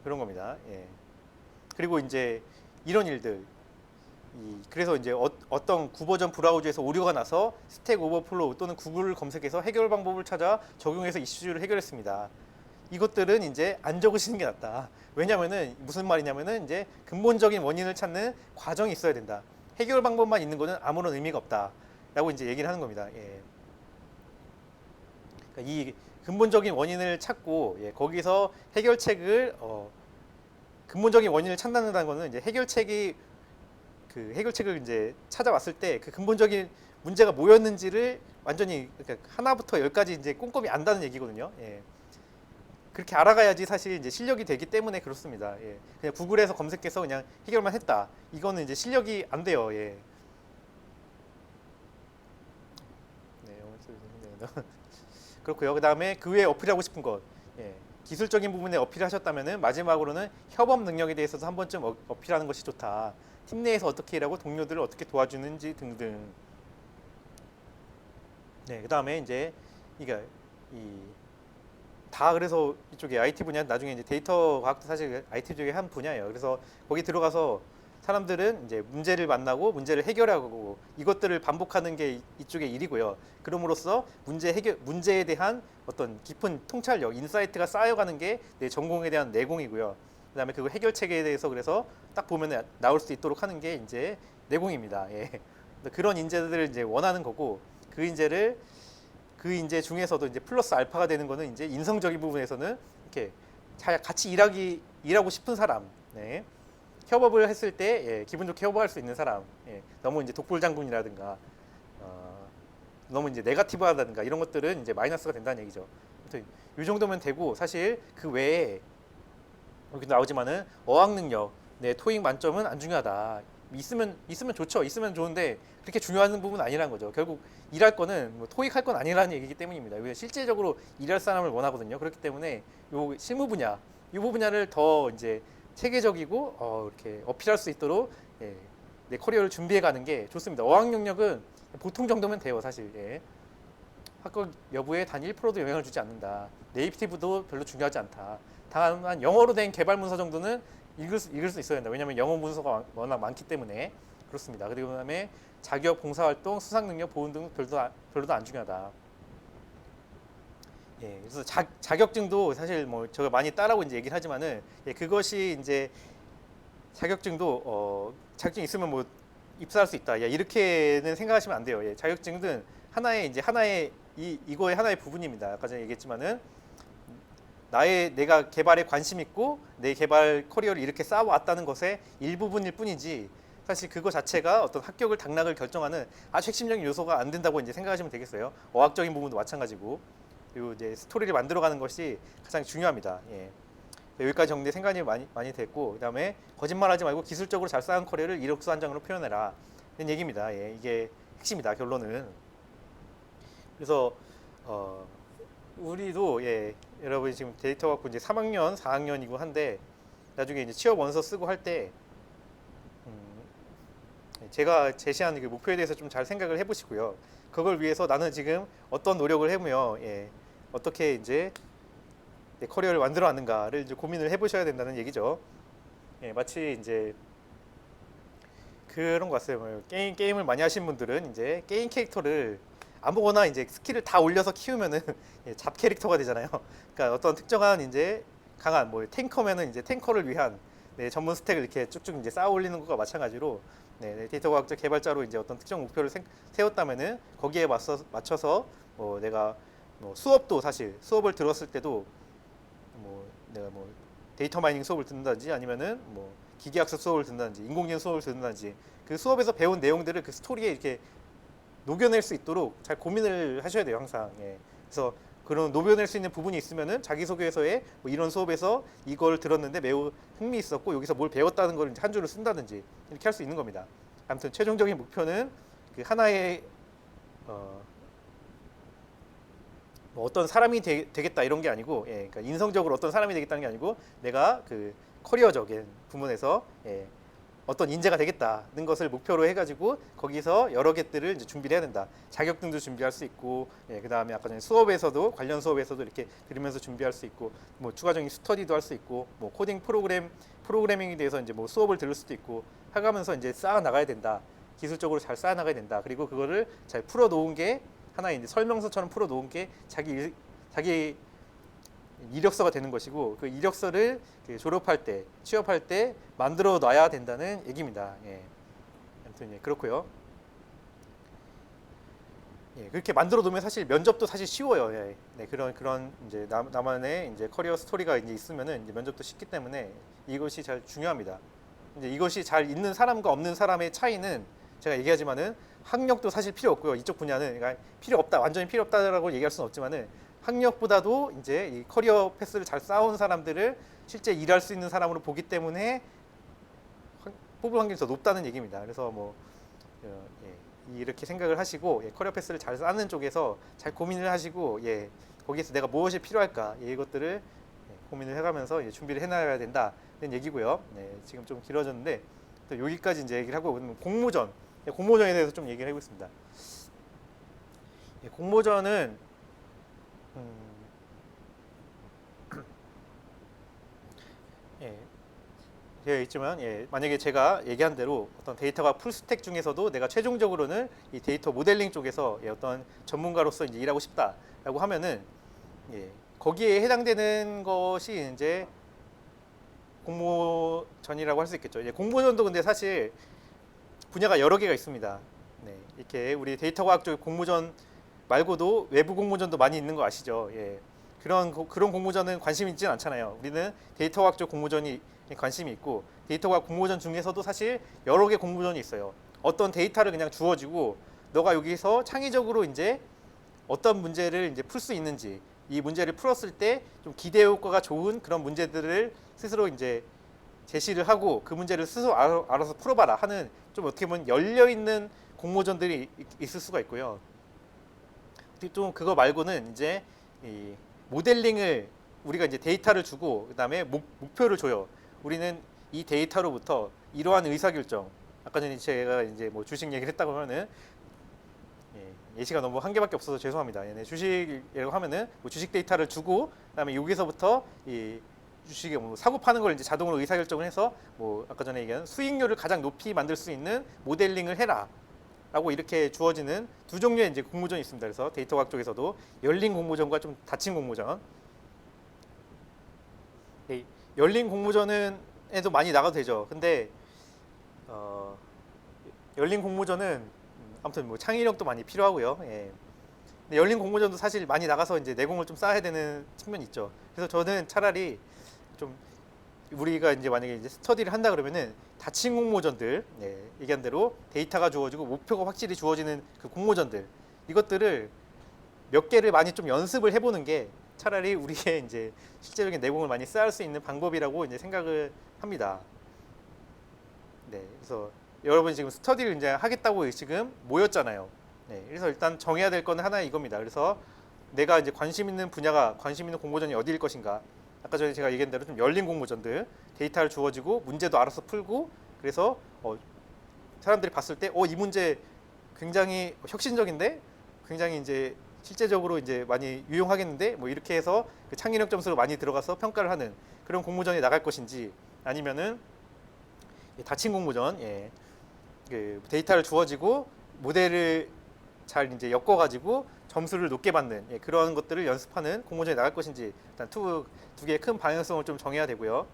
그런 겁니다. 그리고 이제 이런 일들 그래서 이제 어떤 구버전 브라우저에서 오류가 나서 스택 오버플로우 또는 구글을 검색해서 해결 방법을 찾아 적용해서 이슈를 해결했습니다. 이것들은 이제 안 적으시는 게 낫다. 왜냐면은 무슨 말이냐면은 이제 근본적인 원인을 찾는 과정이 있어야 된다. 해결 방법만 있는 거는 아무런 의미가 없다라고 이제 얘기를 하는 겁니다. 그러니까 이 근본적인 원인을 찾고 거기서 해결책을 근본적인 원인을 찾는다는 거는 이제 해결책을 이제 찾아왔을 때 그 근본적인 문제가 뭐였는지를 완전히 그러니까 하나부터 열까지 이제 꼼꼼히 안다는 얘기거든요. 그렇게 알아가야지 사실 이제 실력이 되기 때문에 그렇습니다. 그냥 구글에서 검색해서 그냥 해결만 했다. 이거는 이제 실력이 안 돼요. 그렇고요. 그 다음에 그 외에 어필하고 싶은 것. 기술적인 부분에 어필하셨다면은 마지막으로는 협업 능력에 대해서도 한 번쯤 어필하는 것이 좋다. 팀 내에서 어떻게 일하고 동료들을 어떻게 도와주는지 등등. 그 다음에 이제 다 그래서 이쪽에 IT 분야 나중에 이제 데이터 과학도 사실 IT 쪽의 한 분야예요. 그래서 거기 들어가서 사람들은 이제 문제를 만나고 문제를 해결하고 이것들을 반복하는 게 이쪽의 일이고요. 그럼으로써 문제에 대한 어떤 깊은 통찰력, 인사이트가 쌓여가는 게 내 전공에 대한 내공이고요. 그다음에 그 해결책에 대해서 그래서 딱 보면 나올 수 있도록 하는 게 이제 내공입니다. 예. 그런 인재들을 이제 원하는 거고 그 인재 중에서도 이제 플러스 알파가 되는 거는 이제 인성적인 부분에서는 이렇게 같이 일하고 싶은 사람. 네. 협업을 했을 때 기분 좋게 협업할 수 있는 사람, 너무 이제 독불장군이라든가 너무 이제 네거티브하다든가 이런 것들은 이제 마이너스가 된다는 얘기죠. 아무튼 이 정도면 되고 사실 그 외에 여기 나오지만은 어학 능력, 토익 만점은 안 중요하다. 있으면 좋죠. 있으면 좋은데 그렇게 중요한 부분은 아니라는 거죠. 결국 일할 거는 뭐 토익 할 건 아니라는 얘기이기 때문입니다. 우리가 실질적으로 일할 사람을 원하거든요. 그렇기 때문에 요 실무 분야, 이 분야를 더 이제 체계적이고 이렇게 어필할 수 있도록 내 커리어를 준비해 가는 게 좋습니다. 어학 능력은 보통 정도면 돼요, 사실. 합격 여부에 단 1%도 영향을 주지 않는다. 네이티브도 별로 중요하지 않다. 다만 영어로 된 개발 문서 정도는 읽을 수 있어야 된다. 왜냐하면 영어 문서가 워낙 많기 때문에 그렇습니다. 그리고 그다음에 자격, 봉사활동, 수상 능력, 보훈 등 별로도 안 중요하다. 그래서 자격증도 사실 뭐 제가 많이 따라고 이제 얘기를 하지만은 그것이 이제 자격증 있으면 뭐 입사할 수 있다. 이렇게는 생각하시면 안 돼요. 자격증은 하나의 이거의 하나의 부분입니다. 아까 전에 얘기했지만은 내가 개발에 관심 있고 내 개발 커리어를 이렇게 쌓아왔다는 것의 일부분일 뿐이지 사실 그거 자체가 어떤 합격을 당락을 결정하는 아주 핵심적인 요소가 안 된다고 이제 생각하시면 되겠어요. 어학적인 부분도 마찬가지고. 그리고 이제 스토리를 만들어가는 것이 가장 중요합니다. 여기까지 정리 생각이 많이 됐고, 그다음에 거짓말하지 말고 기술적으로 잘 쌓은 커리어를 이력서 한 장으로 표현해라. 이런 얘기입니다. 이게 핵심이다. 결론은. 그래서 우리도 여러분이 지금 데이터 갖고 이제 3학년, 4학년이고 한데 나중에 이제 취업 원서 쓰고 할 때 제가 제시한 그 목표에 대해서 좀 잘 생각을 해보시고요. 그걸 위해서 나는 지금 어떤 노력을 해며 어떻게 이제 내 커리어를 만들어 왔는가를 이제 고민을 해보셔야 된다는 얘기죠. 마치 이제 그런 것 같아요. 뭐 게임을 많이 하신 분들은 이제 게임 캐릭터를 아무거나 이제 스킬을 다 올려서 키우면은 잡 캐릭터가 되잖아요. 그러니까 어떤 특정한 이제 강한 뭐 탱커면은 이제 탱커를 위한 전문 스택을 이렇게 쭉쭉 이제 쌓아 올리는 것과 마찬가지로 데이터 과학적 개발자로 이제 어떤 특정 목표를 세웠다면은 거기에 맞춰서 뭐 내가 뭐 수업을 들었을 때도 뭐 내가 뭐 데이터 마이닝 수업을 듣는다든지 아니면은 뭐 기계학습 수업을 듣는다든지 인공지능 수업을 듣는다든지 그 수업에서 배운 내용들을 그 스토리에 이렇게 녹여낼 수 있도록 잘 고민을 하셔야 돼요, 항상. 그래서 그런 녹여낼 수 있는 부분이 있으면은 자기소개서에 뭐 이런 수업에서 이걸 들었는데 매우 흥미있었고 여기서 뭘 배웠다는 걸 한 줄을 쓴다든지 이렇게 할 수 있는 겁니다. 아무튼 최종적인 목표는 그 하나의 뭐 어떤 사람이 되겠다 이런 게 아니고, 그러니까 인성적으로 어떤 사람이 되겠다는 게 아니고 내가 그 커리어적인 부분에서 어떤 인재가 되겠다는 것을 목표로 해가지고 거기서 여러 개들을 이제 준비를 해야 된다. 자격증도 준비할 수 있고, 그 다음에 아까 전에 관련 수업에서도 이렇게 들으면서 준비할 수 있고, 뭐 추가적인 스터디도 할 수 있고, 뭐 코딩 프로그래밍에 대해서 이제 뭐 수업을 들을 수도 있고, 해가면서 이제 쌓아 나가야 된다. 기술적으로 잘 쌓아 나가야 된다. 그리고 그거를 잘 풀어 놓은 게 하나의 이제 설명서처럼 풀어 놓은 게 자기 이력서가 되는 것이고 그 이력서를 졸업할 때, 취업할 때 만들어 놔야 된다는 얘기입니다. 아무튼 그렇고요. 그렇게 만들어 놓으면 사실 면접도 사실 쉬워요. 그런 이제 나만의 이제 커리어 스토리가 이제 있으면은 이제 면접도 쉽기 때문에 이것이 잘 중요합니다. 이제 이것이 잘 있는 사람과 없는 사람의 차이는 제가 얘기하지만은 학력도 사실 필요 없고요. 이쪽 분야는 그러니까 필요 없다, 완전히 필요 없다라고 얘기할 수는 없지만은 학력보다도 이제 이 커리어 패스를 잘 쌓아온 사람들을 실제 일할 수 있는 사람으로 보기 때문에 뽑을 확률이 더 높다는 얘기입니다. 그래서 뭐 이렇게 생각을 하시고 커리어 패스를 잘 쌓는 쪽에서 잘 고민을 하시고 거기에서 내가 무엇이 필요할까 이것들을 고민을 해가면서 준비를 해놔야 된다는 얘기고요. 지금 좀 길어졌는데 또 여기까지 이제 얘기를 하고 공모전에 대해서 좀 얘기를 해보겠습니다. 공모전은 되어 있지만 만약에 제가 얘기한 대로 어떤 데이터가 풀스택 중에서도 내가 최종적으로는 이 데이터 모델링 쪽에서 어떤 전문가로서 이제 일하고 싶다라고 하면은 거기에 해당되는 것이 이제 공모전이라고 할 수 있겠죠. 공모전도 근데 사실 분야가 여러 개가 있습니다. 이렇게 우리 데이터 과학 쪽 공모전 말고도 외부 공모전도 많이 있는 거 아시죠? 그런 공모전은 관심 있지는 않잖아요. 우리는 데이터 과학 쪽 공모전이 관심이 있고, 데이터 과학 공모전 중에서도 사실 여러 개 공모전이 있어요. 어떤 데이터를 그냥 주어지고 너가 여기서 창의적으로 이제 어떤 문제를 이제 풀 수 있는지, 이 문제를 풀었을 때 좀 기대 효과가 좋은 그런 문제들을 스스로 이제 제시를 하고 그 문제를 스스로 알아서 풀어봐라 하는, 좀 어떻게 보면 열려 있는 공모전들이 있을 수가 있고요. 좀 그거 말고는 이제 이 모델링을, 우리가 이제 데이터를 주고 그다음에 목표를 줘요. 우리는 이 데이터로부터 이러한 의사결정, 아까 전에 제가 이제 뭐 주식 얘기를 했다고 하면은 예시가 너무 한 개밖에 없어서 죄송합니다. 주식이라고 하면은 뭐 주식 데이터를 주고 그다음에 여기서부터 이 주식에 뭐 사고 파는 걸 이제 자동으로 의사결정을 해서 뭐 아까 전에 얘기한 수익률을 가장 높이 만들 수 있는 모델링을 해라 라고 이렇게 주어지는 두 종류의 이제 공모전이 있습니다. 그래서 데이터 과학 쪽에서도 열린 공모전과 좀 닫힌 공모전. 열린 공모전에도 많이 나가도 되죠. 근데 열린 공모전은 아무튼 뭐 창의력도 많이 필요하고요. 근데 열린 공모전도 사실 많이 나가서 이제 내공을 좀 쌓아야 되는 측면이 있죠. 그래서 저는 차라리 좀 우리가 이제 만약에 이제 스터디를 한다 그러면은 닫힌 공모전들, 얘기한 대로 데이터가 주어지고 목표가 확실히 주어지는 그 공모전들, 이것들을 몇 개를 많이 좀 연습을 해보는 게 차라리 우리의 이제 실제적인 내공을 많이 쌓을 수 있는 방법이라고 이제 생각을 합니다. 그래서 여러분이 지금 스터디를 이제 하겠다고 지금 모였잖아요. 그래서 일단 정해야 될 건 하나 이겁니다. 그래서 내가 이제 관심 있는 분야가, 관심 있는 공모전이 어디일 것인가. 아까 전에 제가 얘기한 대로 좀 열린 공모전들, 데이터를 주어지고 문제도 알아서 풀고, 그래서 사람들이 봤을 때 이 문제 굉장히 혁신적인데, 굉장히 이제 실제적으로 이제 많이 유용하겠는데, 뭐 이렇게 해서 그 창의력 점수로 많이 들어가서 평가를 하는 그런 공모전에 나갈 것인지, 아니면은 닫힌 공모전, 그 데이터를 주어지고 모델을 잘 이제 엮어가지고 점수를 높게 받는 그런 것들을 연습하는 공모전에 나갈 것인지, 일단 두 개의 큰 방향성을 좀 정해야 되고요.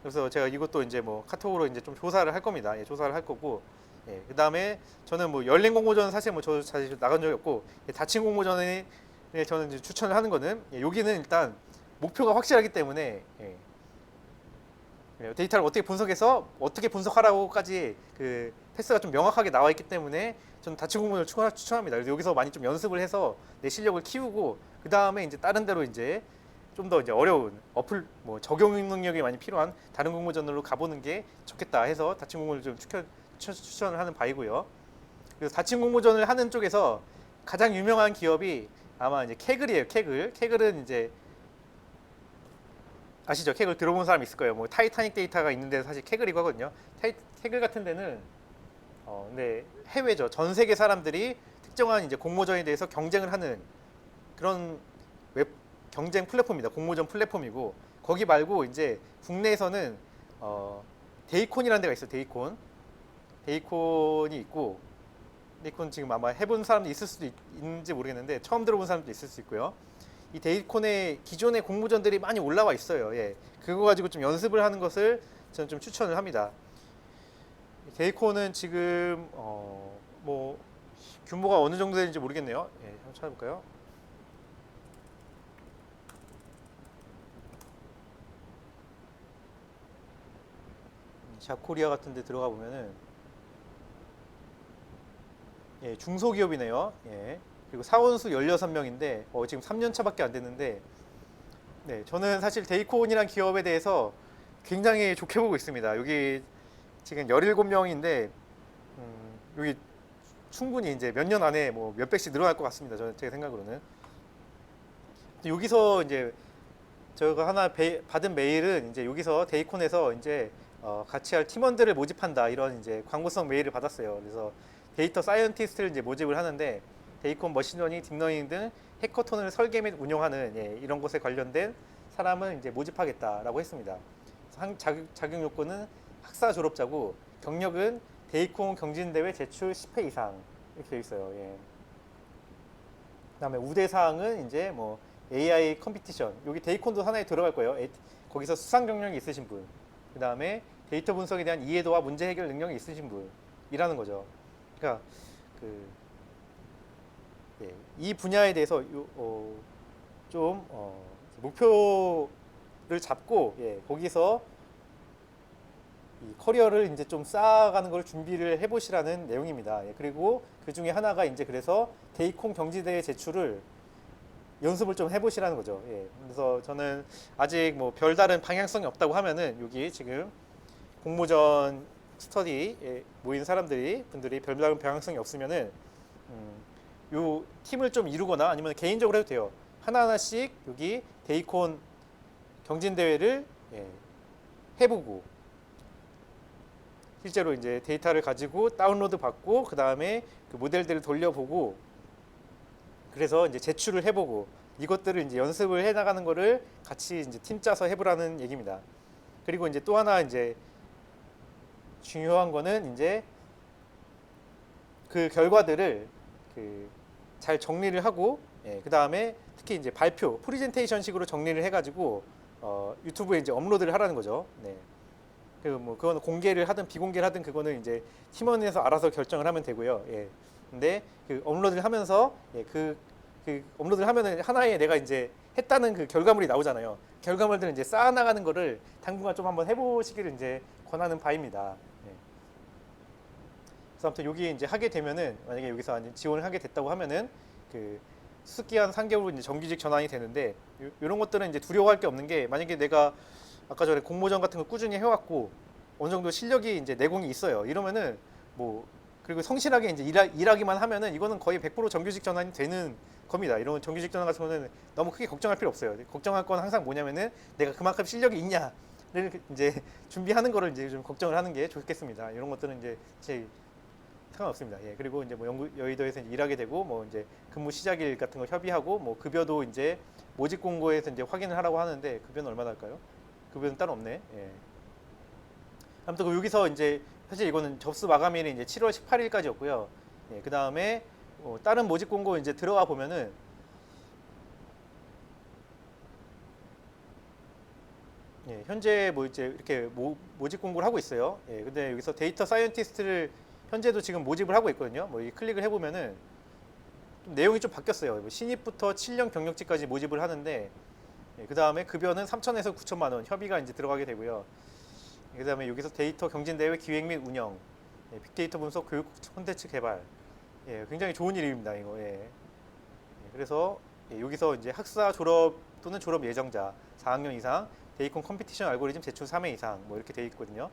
그래서 제가 이것도 이제 뭐 카톡으로 이제 좀 조사를 할 겁니다. 조사를 할 거고, 그 다음에 저는 뭐 열린 공모전 사실 뭐 저 사실 나간 적이 없고, 닫힌 공모전에 저는 이제 추천을 하는 거는, 여기는 일단 목표가 확실하기 때문에 데이터를 어떻게 분석해서 어떻게 분석하라고까지 그 패스가 좀 명확하게 나와 있기 때문에 저는 닫힌 공모전을 추천합니다. 그래서 여기서 많이 좀 연습을 해서 내 실력을 키우고, 그 다음에 이제 다른 데로 이제 좀 더 이제 어려운 뭐 적용 능력이 많이 필요한 다른 공모전으로 가보는 게 좋겠다 해서 닫힌 공모전을 좀 추천을 하는 바이고요. 그래서 닫힌 공모전을 하는 쪽에서 가장 유명한 기업이 아마 이제 캐글이에요. 캐글은 이제 아시죠? 캐글 들어본 사람 있을 거예요. 뭐 타이타닉 데이터가 있는데 사실 캐글이고 하거든요. 캐글 같은 데는 근데 해외죠. 전 세계 사람들이 특정한 이제 공모전에 대해서 경쟁을 하는 그런 웹 경쟁 플랫폼입니다. 공모전 플랫폼이고, 거기 말고 이제 국내에서는 데이콘이라는 데가 있어요. 데이콘이 있고, 데이콘 지금 아마 해본 사람도 있을 수도 있는지 모르겠는데 처음 들어본 사람도 있을 수 있고요. 이 데이콘에 기존의 공모전들이 많이 올라와 있어요. 그거 가지고 좀 연습을 하는 것을 저는 좀 추천을 합니다. 데이콘은 지금 뭐 규모가 어느 정도 되는지 모르겠네요. 한번 찾아볼까요? 잡코리아 같은 데 들어가 보면은 중소기업이네요. 그리고 사원수 16명인데 지금 3년 차밖에 안 됐는데, 저는 사실 데이콘이란 기업에 대해서 굉장히 좋게 보고 있습니다. 여기 지금 17명인데 여기 충분히 이제 몇 년 안에 뭐 몇백씩 늘어날 것 같습니다. 제 생각으로는. 여기서 이제 제가 하나 받은 메일은 이제 여기서 데이콘에서 이제 같이 할 팀원들을 모집한다, 이런 이제 광고성 메일을 받았어요. 그래서 데이터 사이언티스트를 이제 모집을 하는데, 데이콘 머신러닝, 딥러닝 등 해커톤을 설계 및 운영하는 이런 것에 관련된 사람을 이제 모집하겠다라고 했습니다. 자격 요건은 학사 졸업자고 경력은 데이콘 경진대회 제출 10회 이상 이렇게 돼 있어요. 예. 그다음에 우대 사항은 이제 뭐 AI 컴피티션 여기 데이콘도 하나에 들어갈 거예요. 거기서 수상 경력이 있으신 분. 그다음에 데이터 분석에 대한 이해도와 문제 해결 능력이 있으신 분이라는 거죠. 그러니까 그 예, 이 분야에 대해서 좀 목표를 잡고 예, 거기서 이 커리어를 이제 좀 쌓아가는 걸 준비를 해보시라는 내용입니다. 예, 그리고 그 중에 하나가 이제 그래서 데이콘 경지대회 제출을 연습을 좀 해보시라는 거죠. 예, 그래서 저는 아직 뭐 별다른 방향성이 없다고 하면은 여기 지금 공모전 스터디에 모인 분들이 별다른 방향성이 없으면은 요 팀을 좀 이루거나 아니면 개인적으로 해도 돼요. 하나하나씩 여기 데이콘 경진대회를 예, 해보고 실제로 이제 데이터를 가지고 다운로드 받고 그 다음에 그 모델들을 돌려보고 그래서 이제 제출을 해보고 이것들을 이제 연습을 해나가는 거를 같이 이제 팀 짜서 해보라는 얘기입니다. 그리고 이제 또 하나 이제 중요한 거는 이제 그 결과들을 잘 정리를 하고 예, 그 다음에 특히 이제 발표 프리젠테이션식으로 정리를 해가지고 유튜브에 이제 업로드를 하라는 거죠. 네. 뭐 그거는 공개를 하든 비공개를 하든 그거는 이제 팀원에서 알아서 결정을 하면 되고요. 예. 근데 그 업로드를 하면서 예, 그 업로드를 하면은 하나의 내가 이제 했다는 그 결과물이 나오잖아요. 결과물들을 이제 쌓아나가는 거를 당분간 좀 한번 해보시기를 이제 권하는 바입니다. 예. 그래서 아무튼 여기 이제 하게 되면은 만약에 여기서 지원을 하게 됐다고 하면은 그 수습기한 3개월로 이제 정규직 전환이 되는데 이런 것들은 이제 두려워할 게 없는 게 만약에 내가 아까 전에 공모전 같은 거 꾸준히 해왔고 어느 정도 실력이 이제 내공이 있어요. 이러면은 뭐 그리고 성실하게 이제 일하기만 하면은 이거는 거의 100% 정규직 전환이 되는 겁니다. 이런 정규직 전환 같은 거는 너무 크게 걱정할 필요 없어요. 걱정할 건 항상 뭐냐면은 내가 그만큼 실력이 있냐를 이제 준비하는 거를 이제 좀 걱정을 하는 게 좋겠습니다. 이런 것들은 이제 제 상관없습니다. 예, 그리고 이제 뭐 여의도에서 일하게 되고 뭐 이제 근무 시작일 같은 거 협의하고 뭐 급여도 이제 모집 공고에서 이제 확인을 하라고 하는데 급여는 얼마나 할까요? 급여는 따로 없네. 예. 아무튼 여기서 이제 사실 이거는 접수 마감일이 이제 7월 18일까지였고요. 예, 그 다음에 다른 모집 공고 이제 들어가 보면은 예, 현재 뭐 이제 이렇게 모집 공고를 하고 있어요. 예, 근데 여기서 데이터 사이언티스트를 현재도 지금 모집을 하고 있거든요. 뭐 이 클릭을 해보면은 좀 내용이 좀 바뀌었어요. 뭐 신입부터 7년 경력직까지 모집을 하는데 예, 그 다음에 급여는 3천에서 9천만 원 협의가 이제 들어가게 되고요. 그 다음에 여기서 데이터 경진대회 기획 및 운영, 예, 빅데이터 분석 교육 콘텐츠 개발, 예, 굉장히 좋은 일입니다. 이거. 예. 예, 그래서 예, 여기서 이제 학사 졸업 또는 졸업 예정자 4학년 이상 데이콘 컴피티션 알고리즘 제출 3회 이상 뭐 이렇게 돼 있거든요.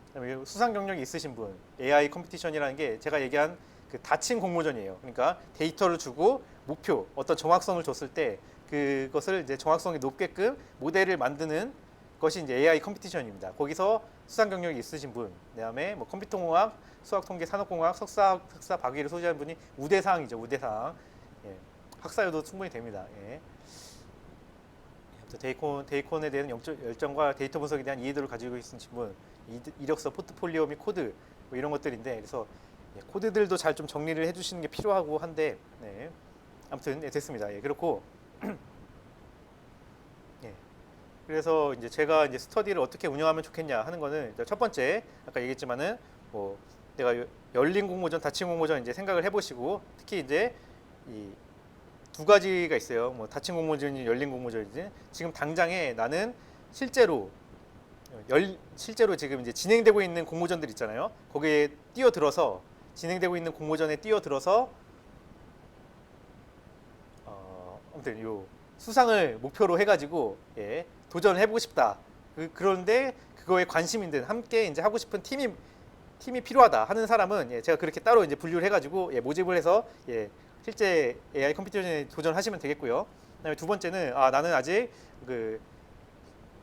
그다음에 수상 경력이 있으신 분, AI 컴피티션이라는 게 제가 얘기한 그 닫힌 공모전이에요. 그러니까 데이터를 주고 목표, 어떤 정확성을 줬을 때 그것을 이제 정확성이 높게끔 모델을 만드는 것이 이제 AI 컴피티션입니다. 거기서 수상 경력이 있으신 분, 그다음에 뭐 컴퓨터공학, 수학통계, 산업공학, 석사 박위를 소지하는 분이 우대사항이죠. 우대사항. 예, 학사여도 충분히 됩니다. 예. 데이콘에 대한 열정과 데이터 분석에 대한 이해도를 가지고 있으신 분, 이력서, 포트폴리오 및 코드 뭐 이런 것들인데 그래서 예, 코드들도 잘 좀 정리를 해주시는 게 필요하고 한데 네. 아무튼 예, 됐습니다. 예, 그렇고 예, 그래서 이제 제가 이제 스터디를 어떻게 운영하면 좋겠냐 하는 거는 첫 번째 아까 얘기했지만은 뭐 내가 열린 공모전, 닫힌 공모전 이제 생각을 해보시고 특히 이제 이 두 가지가 있어요. 뭐 닫힌 공모전이 열린 공모전이지. 지금 당장에 나는 실제로 지금 이제 진행되고 있는 공모전들 있잖아요. 거기에 뛰어들어서 진행되고 있는 공모전에 뛰어들어서 아무튼 요 수상을 목표로 해가지고 예, 도전을 해보고 싶다. 그런데 그거에 관심 있는 함께 이제 하고 싶은 팀이 필요하다 하는 사람은 예, 제가 그렇게 따로 이제 분류를 해가지고 예, 모집을 해서 예, 실제 AI 컴퓨터전에 도전하시면 되겠고요. 그다음에 두 번째는 나는 아직 그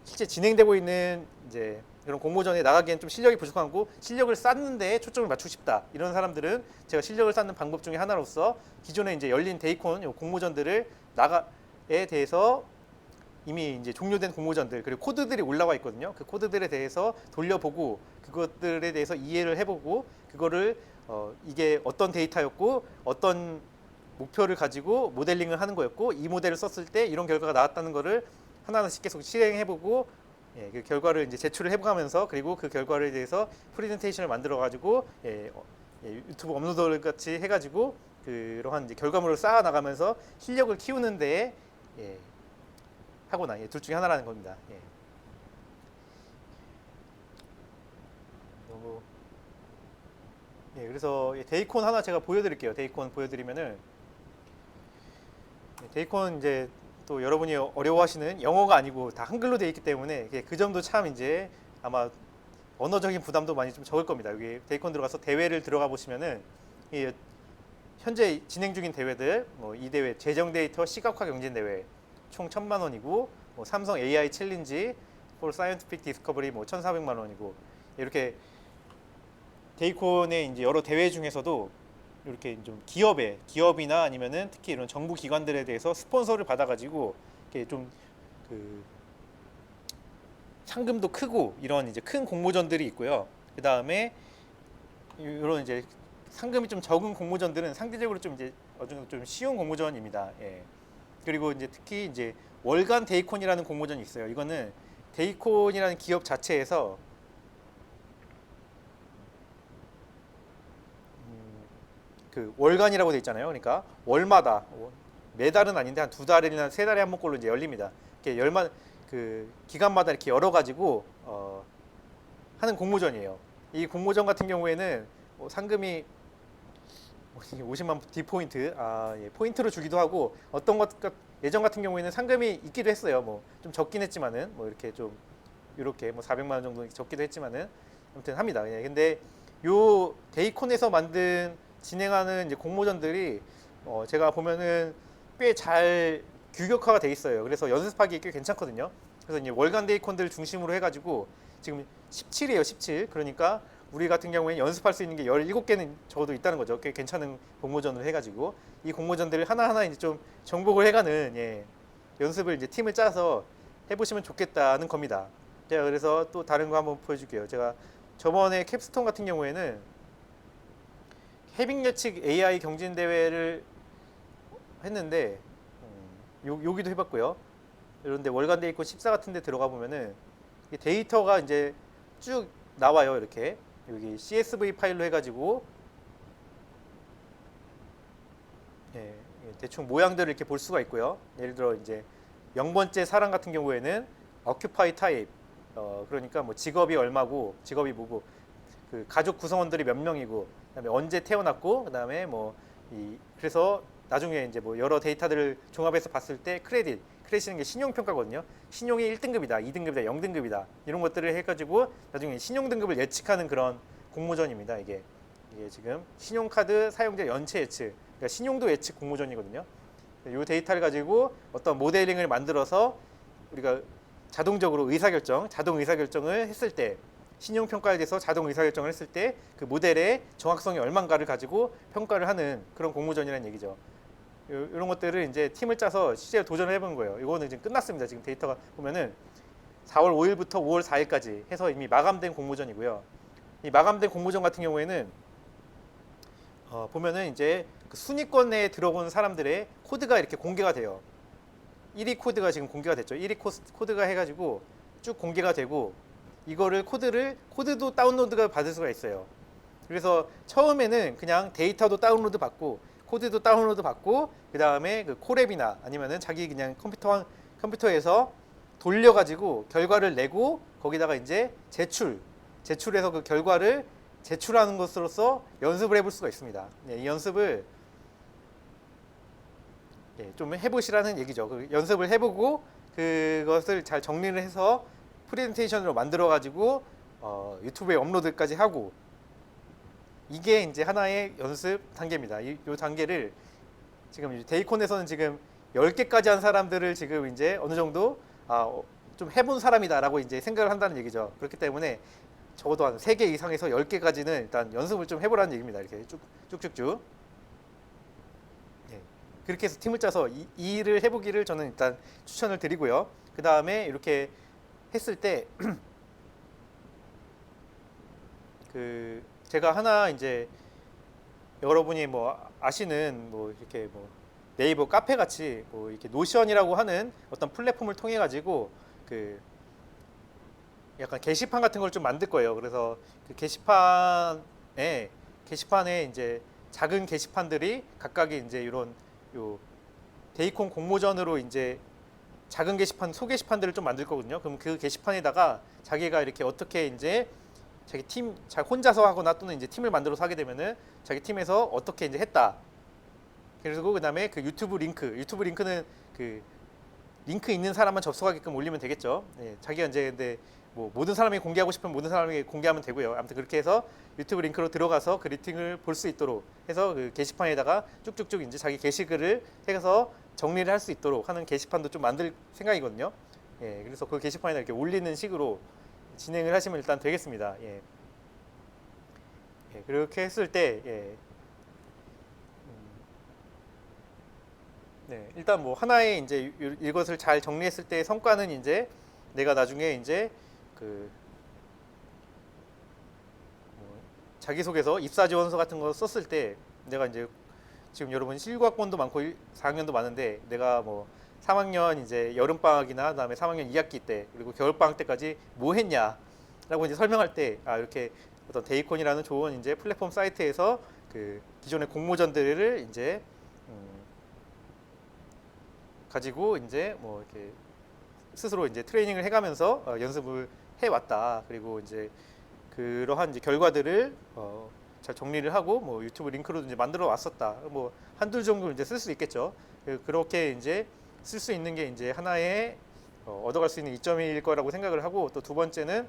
실제 진행되고 있는 이제 그런 공모전에 나가기엔 좀 실력이 부족하고 실력을 쌓는데 초점을 맞추고 싶다. 이런 사람들은 제가 실력을 쌓는 방법 중에 하나로서 기존에 이제 열린 데이콘 공모전들을 에 대해서 이미 이제 종료된 공모전들 그리고 코드들이 올라와 있거든요. 그 코드들에 대해서 돌려보고 그것들에 대해서 이해를 해보고 그거를 이게 어떤 데이터였고 어떤 목표를 가지고 모델링을 하는 거였고 이 모델을 썼을 때 이런 결과가 나왔다는 거를 하나하나씩 계속 실행해보고 그 결과를 이제 제출을 해가면서 그리고 그 결과에 대해서 프레젠테이션을 만들어 가지고 유튜브 업로드 같이 해가지고 그러한 이제 결과물을 쌓아 나가면서 실력을 키우는데 하거나 둘 중에 하나라는 겁니다. 너무 그래서 데이콘 하나 제가 보여드릴게요. 데이콘 보여드리면은 데이콘 이제 또 여러분이 어려워하시는 영어가 아니고 다 한글로 되어 있기 때문에 그 점도 참 이제 아마 언어적인 부담도 많이 좀 적을 겁니다. 여기 데이콘 들어가서 대회를 들어가 보시면은 현재 진행 중인 대회들 이 대회 재정 데이터 시각화 경진 대회 총 1,000만 원이고 삼성 AI 챌린지 for scientific discovery 1,400만 원이고 이렇게 데이콘의 이제 여러 대회 중에서도 이렇게 좀 기업이나 아니면은 특히 이런 정부 기관들에 대해서 스폰서를 받아가지고 이렇게 좀 그 상금도 크고 이런 이제 큰 공모전들이 있고요. 그 다음에 이런 이제 상금이 좀 적은 공모전들은 상대적으로 좀 이제 어느 정도 좀 쉬운 공모전입니다. 그리고 이제 특히 이제 월간 데이콘이라는 공모전이 있어요. 이거는 데이콘이라는 기업 자체에서 그 월간이라고 돼 있잖아요. 그러니까 월마다 매달은 아닌데 한 2달이나 3달에 한 번꼴로 이제 열립니다. 이렇게 그 기간마다 이렇게 열어 가지고 하는 공모전이에요. 이 공모전 같은 경우에는 상금이 50만 D포인트, 포인트로 주기도 하고 어떤 것 예전 같은 경우에는 상금이 있기도 했어요. 좀 적긴 했지만은 이렇게 좀 이렇게 400만 원 정도 적기도 했지만은 아무튼 합니다. 근데 요 데이콘에서 진행하는 이제 공모전들이 제가 보면은 꽤 잘 규격화가 돼 있어요. 그래서 연습하기 꽤 괜찮거든요. 그래서 이제 월간 데이콘들 중심으로 해가지고 지금 17이에요, 17. 그러니까 우리 같은 경우에 연습할 수 있는 게 17개는 적어도 있다는 거죠. 꽤 괜찮은 공모전을 해가지고 이 공모전들을 하나하나 이제 좀 정복을 해가는 연습을 이제 팀을 짜서 해보시면 좋겠다는 겁니다. 제가 그래서 또 다른 거 한번 보여줄게요. 제가 저번에 캡스톤 같은 경우에는 해빙 예측 AI 경진 대회를 했는데 여기도 해봤고요. 이런데 월간 데이콘 14 같은 데 들어가 보면은 데이터가 이제 쭉 나와요. 이렇게 여기 CSV 파일로 해가지고 대충 모양들을 이렇게 볼 수가 있고요. 예를 들어 이제 0번째 사람 같은 경우에는 occupy type 그러니까 직업이 얼마고 직업이 뭐고 그 가족 구성원들이 몇 명이고 그다음에 언제 태어났고 그다음에 그래서 나중에 이제 여러 데이터들을 종합해서 봤을 때 크레딧이라는 게 신용 평가거든요. 신용이 1등급이다, 2등급이다, 0등급이다 이런 것들을 해가지고 나중에 신용 등급을 예측하는 그런 공모전입니다. 이게 지금 신용카드 사용자 연체 예측, 그러니까 신용도 예측 공모전이거든요. 이 데이터를 가지고 어떤 모델링을 만들어서 우리가 자동적으로 자동 의사결정을 했을 때 신용평가에 대해서 자동 의사결정을 했을 때 그 모델의 정확성이 얼마인가를 가지고 평가를 하는 그런 공모전이라는 얘기죠. 이런 것들을 이제 팀을 짜서 실제로 도전을 해본 거예요. 이거는 지금 끝났습니다. 지금 데이터가 보면은 4월 5일부터 5월 4일까지 해서 이미 마감된 공모전이고요. 이 마감된 공모전 같은 경우에는 보면은 이제 그 순위권에 들어온 사람들의 코드가 이렇게 공개가 돼요. 1위 코드가 지금 공개가 됐죠. 1위 코드가 해가지고 쭉 공개가 되고 이거를 코드도 다운로드가 받을 수가 있어요. 그래서 처음에는 그냥 데이터도 다운로드 받고 코드도 다운로드 받고 그 다음에 그 콜앱이나 아니면은 자기 그냥 컴퓨터에서 돌려가지고 결과를 내고 거기다가 이제 제출해서 그 결과를 제출하는 것으로서 연습을 해볼 수가 있습니다. 이 연습을 좀 해보시라는 얘기죠. 그 연습을 해보고 그것을 잘 정리를 해서 프레젠테이션으로 만들어가지고 유튜브에 업로드까지 하고 이게 이제 하나의 연습 단계입니다. 이 단계를 지금 데이콘에서는 지금 10개까지 한 사람들을 지금 이제 어느 정도 좀 해본 사람이다라고 이제 생각을 한다는 얘기죠. 그렇기 때문에 적어도 한 3개 이상에서 10개까지는 일단 연습을 좀 해보라는 얘기입니다. 이렇게 쭉쭉쭉. 그렇게 해서 팀을 짜서 이 일을 해보기를 저는 일단 추천을 드리고요. 그 다음에 이렇게 했을 때 그 제가 하나 이제 여러분이 뭐 아시는 뭐 이렇게 뭐 네이버 카페 같이 뭐 이렇게 노션이라고 하는 어떤 플랫폼을 통해 가지고 그 약간 게시판 같은 걸 좀 만들 거예요. 그래서 그 게시판에 이제 작은 게시판들이 각각의 이제 이런 요 데이콘 공모전으로 이제 작은 게시판 소게시판들을 좀 만들 거거든요. 그럼 그 게시판에다가 자기가 이렇게 어떻게 이제 자기 팀 혼자서 하거나 또는 이제 팀을 만들어서 하게 되면은 자기 팀에서 어떻게 이제 했다. 그리고 그다음에 그 유튜브 링크는 그 링크 있는 사람만 접속하게끔 올리면 되겠죠. 예, 자기가 이제 근데 뭐 모든 사람이 공개하고 싶으면 모든 사람에게 공개하면 되고요. 아무튼 그렇게 해서 유튜브 링크로 들어가서 그 리팅을 볼 수 있도록 해서 그 게시판에다가 쭉쭉쭉 이제 자기 게시글을 해서 정리를 할 수 있도록 하는 게시판도 좀 만들 생각이거든요. 예, 그래서 그 게시판에 이렇게 올리는 식으로 진행을 하시면 일단 되겠습니다. 예. 예, 그렇게 했을 때 예. 네, 일단 뭐 하나의 이제 이것을 잘 정리했을 때 성과는 이제 내가 나중에 이제 그 뭐 자기소개서, 입사지원서 같은 거 썼을 때 내가 이제 지금 여러분 실과학번도 많고 4학년도 많은데 내가 뭐 3학년 이제 여름방학이나 그다음에 3학년 2학기 때 그리고 겨울방학 때까지 뭐 했냐라고 이제 설명할 때 아 이렇게 어떤 데이콘이라는 좋은 이제 플랫폼 사이트에서 그 기존의 공모전들을 이제 가지고 이제 뭐 이렇게 스스로 이제 트레이닝을 해가면서 연습을 해왔다. 그리고 이제 그러한 이제 결과들을 잘 정리를 하고 뭐 유튜브 링크로 이제 만들어 왔었다. 뭐 한두 정도 이제 쓸 수 있겠죠. 그렇게 이제 쓸 수 있는 게 이제 하나의 얻어갈 수 있는 이점일 거라고 생각을 하고 또 두 번째는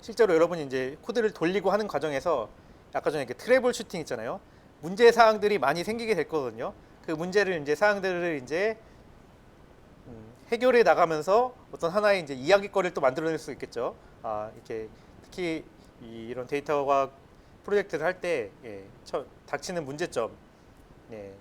실제로 여러분이 이제 코드를 돌리고 하는 과정에서 아까 전에 그 트래블 슈팅 있잖아요. 문제 사항들이 많이 생기게 될 거거든요. 그 문제를 이제 사항들을 이제 해결해 나가면서 어떤 하나의 이제 이야기거리를 또 만들어낼 수 있겠죠. 아 이렇게 특히 이런 데이터과학 프로젝트를 할 때 예, 닥치는 문제점, 예,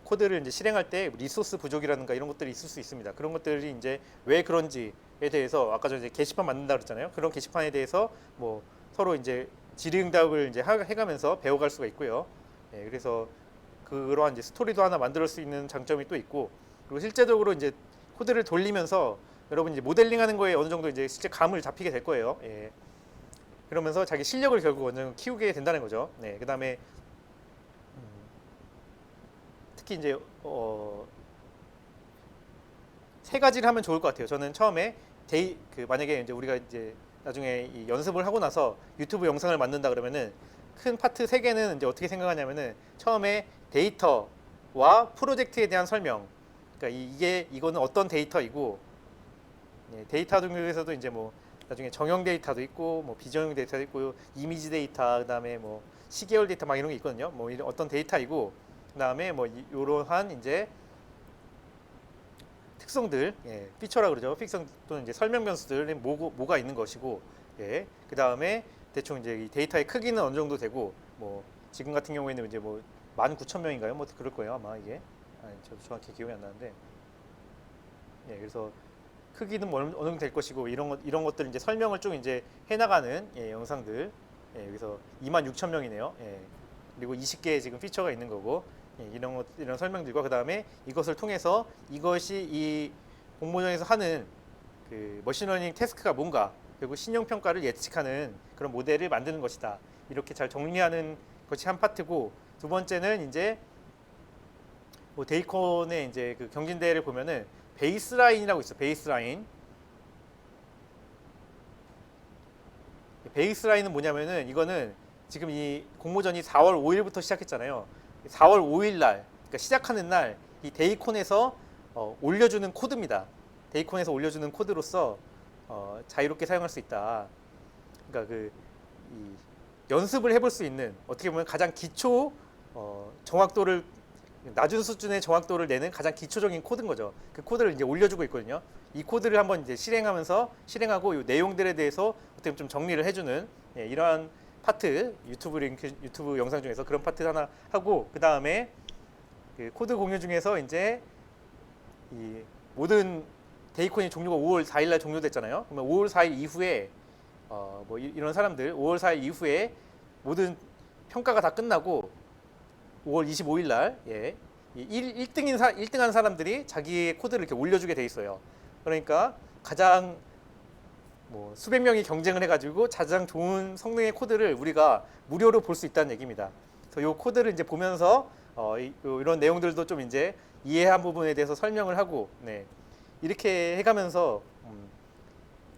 코드를 이제 실행할 때 리소스 부족이라든가 이런 것들이 있을 수 있습니다. 그런 것들이 이제 왜 그런지에 대해서 아까 전에 게시판 만든다 그랬잖아요. 그런 게시판에 대해서 뭐 서로 이제 질의응답을 이제 해가면서 배워갈 수가 있고요. 예, 그래서 그러한 이제 스토리도 하나 만들 수 있는 장점이 또 있고 그리고 실제적으로 이제 코드를 돌리면서 여러분 이제 모델링하는 거에 어느 정도 이제 실제 감을 잡히게 될 거예요. 예. 그러면서 자기 실력을 결국 어느 정도 키우게 된다는 거죠. 네. 그다음에 특히 이제 세 가지를 하면 좋을 것 같아요. 저는 처음에 만약에 이제 우리가 이제 나중에 이 연습을 하고 나서 유튜브 영상을 만든다 그러면은 큰 파트 세 개는 이제 어떻게 생각하냐면은 처음에 데이터와 프로젝트에 대한 설명. 그러니까 이거는 어떤 데이터이고 예, 데이터 중에서도 이제 뭐 나중에 정형 데이터도 있고 뭐 비정형 데이터도 있고 이미지 데이터 그다음에 뭐 시계열 데이터 막 이런 게 있거든요. 뭐 이런 어떤 데이터이고 그다음에 뭐 이러한 이제 특성들, 예, 피처라 그러죠. 픽성 또는 이제 설명 변수들이 뭐가 있는 것이고, 예, 그 다음에 대충 이제 이 데이터의 크기는 어느 정도 되고, 뭐 지금 같은 경우에는 이제 뭐 19,000명인가요? 뭐 그럴 거예요 아마 이게. 저도 정확히 기억이 안 나는데, 예, 그래서 크기는 뭐 어느 정도 될 것이고 이런 것들 이제 설명을 좀 이제 해나가는 예, 영상들, 예, 여기서 26,000명이네요. 예, 그리고 20개의 지금 피처가 있는 거고. 예, 이런 설명들과 그 다음에 이것을 통해서 이것이 이 공모전에서 하는 그 머신러닝 태스크가 뭔가 그리고 신용 평가를 예측하는 그런 모델을 만드는 것이다. 이렇게 잘 정리하는 것이 한 파트고 두 번째는 이제 뭐 데이콘의 이제 그 경진대회를 보면은 베이스라인이라고 있어. 베이스라인. 베이스라인은 뭐냐면은 이거는 지금 이 공모전이 4월 5일부터 시작했잖아요. 4월 5일 날, 그러니까 시작하는 날 이 데이콘에서 올려주는 코드입니다. 데이콘에서 올려주는 코드로서 자유롭게 사용할 수 있다. 그러니까 이 연습을 해볼 수 있는 어떻게 보면 가장 기초 정확도를 낮은 수준의 정확도를 내는 가장 기초적인 코드인 거죠. 그 코드를 이제 올려주고 있거든요. 이 코드를 한번 이제 실행하고 이 내용들에 대해서 어떻게 보면 좀 정리를 해주는 예, 이러한 파트 유튜브 영상 중에서 그런 파트 하나 하고 그 다음에 그 코드 공유 중에서 이제 이 모든 데이콘이 종료가 5월 4일 날 종료됐잖아요. 그러면 5월 4일 이후에 뭐 이런 사람들 5월 4일 이후에 모든 평가가 다 끝나고 5월 25일 날 예, 1등한 사람들이 자기의 코드를 이렇게 올려주게 돼 있어요. 그러니까 가장 뭐 수백 명이 경쟁을 해가지고 가장 좋은 성능의 코드를 우리가 무료로 볼 수 있다는 얘기입니다. 그래서 이 코드를 이제 보면서 이런 내용들도 좀 이제 이해한 부분에 대해서 설명을 하고 네, 이렇게 해가면서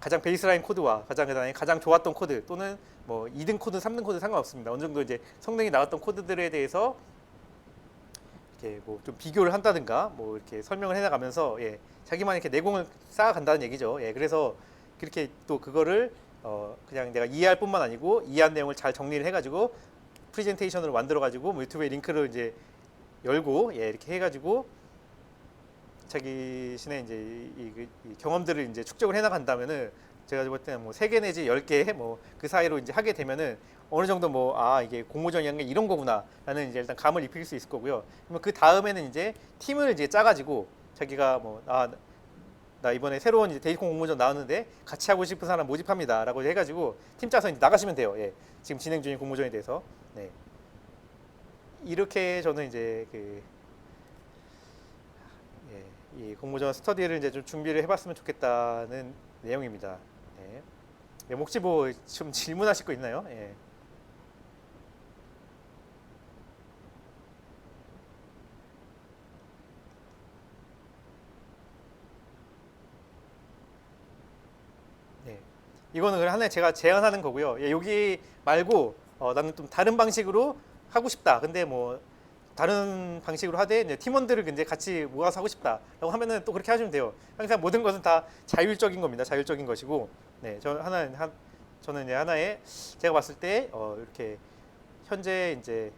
가장 베이스라인 코드와 가장 좋았던 코드 또는 뭐 2등 코드, 3등 코드 상관없습니다. 어느 정도 이제 성능이 나왔던 코드들에 대해서 이렇게 뭐 좀 비교를 한다든가 뭐 이렇게 설명을 해나가면서 예, 자기만 이렇게 내공을 쌓아간다는 얘기죠. 예, 그래서 그렇게 또 그거를 그냥 내가 이해할 뿐만 아니고 이해한 내용을 잘 정리를 해가지고 프레젠테이션으로 만들어가지고 뭐 유튜브에 링크를 이제 열고 예, 이렇게 해가지고 자기 신의 이제 이 경험들을 이제 축적을 해나간다면은 제가 볼 때는 뭐 3개 내지 10개 뭐 그 사이로 이제 하게 되면은 어느 정도 뭐 이게 공모전이라는 게 이런 거구나라는 이제 일단 감을 입힐 수 있을 거고요. 그러면 그 다음에는 이제 팀을 이제 짜가지고 자기가 뭐 나 이번에 새로운 이제 데이콘 공모전 나왔는데 같이 하고 싶은 사람 모집합니다라고 해가지고 팀 짜서 이제 나가시면 돼요. 예. 지금 진행 중인 공모전에 대해서 네. 이렇게 저는 이제 이 공모전 스터디를 이제 좀 준비를 해봤으면 좋겠다는 내용입니다. 네. 예, 혹시 뭐 좀 질문하실 거 있나요? 예. 네. 이거는 그냥 하나의 제가 제안하는 거고요. 예, 여기 말고 나는 좀 다른 방식으로 하고 싶다. 근데 뭐 다른 방식으로 하되 이제 팀원들을 이제 같이 모아서 하고 싶다라고 하면은 또 그렇게 하시면 돼요. 항상 모든 것은 다 자율적인 겁니다. 자율적인 것이고, 네, 저는 이제 하나의 제가 봤을 때 이렇게 현재 이제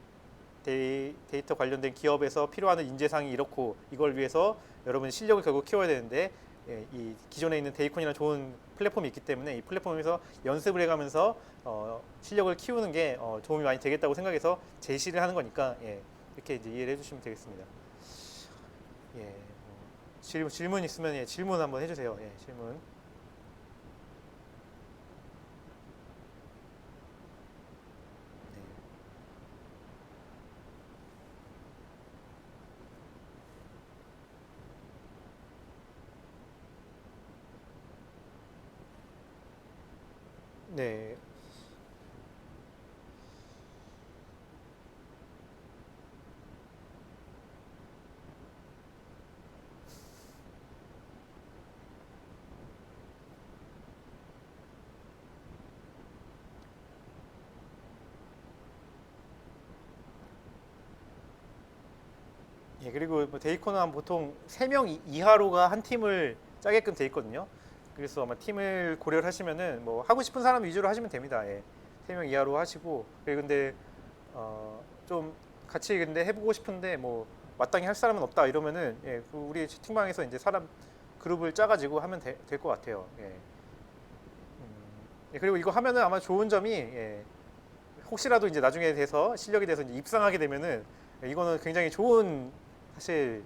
데이터 관련된 기업에서 필요한 인재상이 이렇고 이걸 위해서 여러분 실력을 결국 키워야 되는데 예, 이 기존에 있는 데이콘이나 좋은 플랫폼이 있기 때문에 이 플랫폼에서 연습을 해가면서 실력을 키우는 게 도움이 많이 되겠다고 생각해서 제시를 하는 거니까 예, 이렇게 이제 이해를 해주시면 되겠습니다. 예, 질문 있으면 예, 질문 한번 해주세요. 예, 질문. 네. 예, 그리고 뭐 데이코는 보통 3명 이하로가 한 팀을 짜게끔 돼 있거든요. 그래서 아마 팀을 고려를 하시면은 뭐 하고 싶은 사람 위주로 하시면 됩니다. 예. 3명 이하로 하시고 근데 좀 같이 근데 해보고 싶은데 뭐 마땅히 할 사람은 없다 이러면은 예, 우리 채팅방에서 이제 사람 그룹을 짜가지고 하면 될 것 같아요. 예. 예, 그리고 이거 하면은 아마 좋은 점이 예, 혹시라도 이제 나중에 돼서 실력에 대해서 이제 입상하게 되면은 예, 이거는 굉장히 좋은 사실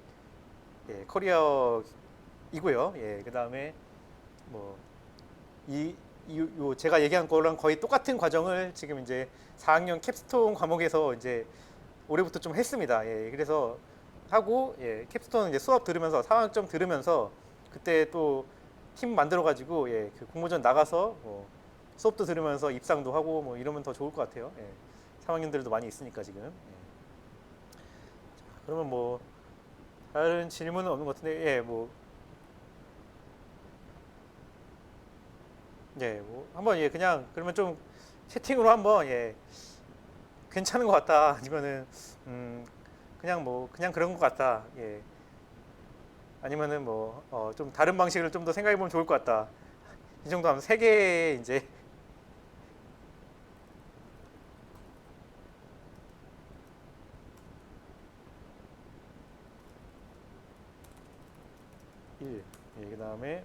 예, 커리어이고요. 예, 그 다음에 뭐 제가 얘기한 거랑 거의 똑같은 과정을 지금 이제 4학년 캡스톤 과목에서 이제 올해부터 좀 했습니다. 예, 그래서 하고 예, 캡스톤 이제 수업 들으면서 4학점 들으면서 그때 또 팀 만들어 가지고 예, 그 공모전 나가서 뭐 수업도 들으면서 입상도 하고 뭐 이러면 더 좋을 것 같아요. 예, 3학년들도 많이 있으니까 지금. 예. 그러면 뭐 다른 질문은 없는 것 같은데 예, 뭐 예, 뭐 한번 예 그냥 그러면 좀 채팅으로 한번 예 괜찮은 것 같다 아니면은 그냥 뭐 그냥 그런 것 같다 예 아니면은 뭐 좀 다른 방식을 좀 더 생각해 보면 좋을 것 같다 이 정도 하면 3개 이제 1 예, 그 다음에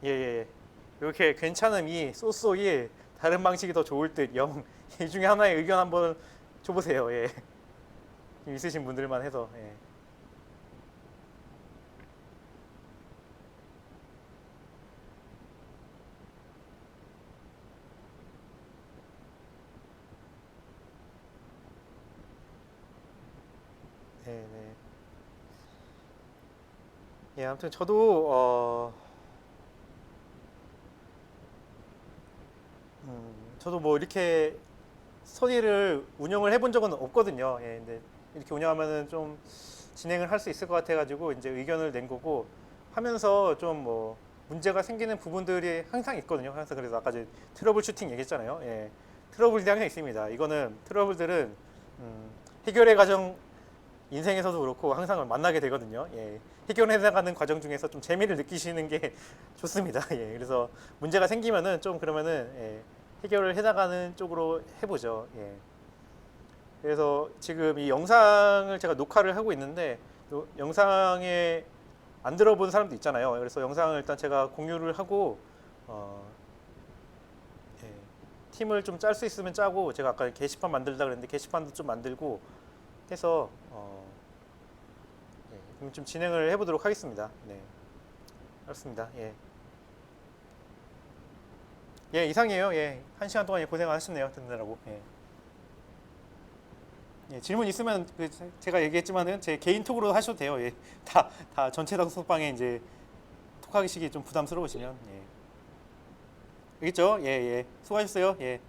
예, 예, 예. 이렇게 괜찮음이 쏘쏘이 다른 방식이 더 좋을 듯 0. 이 중에 하나의 의견 한번 줘보세요. 예. 있으신 분들만 해서. 예. 네, 네. 예, 아무튼 저도 저도 뭐 이렇게 스터디를 운영을 해본 적은 없거든요. 예, 근데 이렇게 운영하면은 좀 진행을 할 수 있을 것 같아가지고 이제 의견을 낸 거고 하면서 좀 뭐 문제가 생기는 부분들이 항상 있거든요. 항상 그래서 아까 제 트러블 슈팅 얘기했잖아요. 예, 트러블이 항상 있습니다. 이거는 트러블들은 해결의 과정 인생에서도 그렇고 항상 만나게 되거든요. 예, 해결해 나가는 과정 중에서 좀 재미를 느끼시는 게 좋습니다. 예, 그래서 문제가 생기면은 좀 그러면은 해결을 해 나가는 쪽으로 해보죠. 예. 그래서 지금 이 영상을 제가 녹화를 하고 있는데 영상에 안 들어본 사람도 있잖아요. 그래서 영상을 일단 제가 공유를 하고 어, 예, 팀을 좀 짤 수 있으면 짜고 제가 아까 게시판 만들다 그랬는데 게시판도 좀 만들고 해서 그럼 좀 진행을 해보도록 하겠습니다. 네, 알겠습니다. 예, 예 이상이에요. 예, 한 시간 동안 고생하셨네요. 듣느라고. 예. 예, 질문 있으면 제가 얘기했지만은 제 개인 톡으로 하셔도 돼요. 예, 다 전체 단톡방에 이제 톡하기식이 좀 부담스러우시면 예. 알겠죠? 예, 예. 수고하셨어요. 예.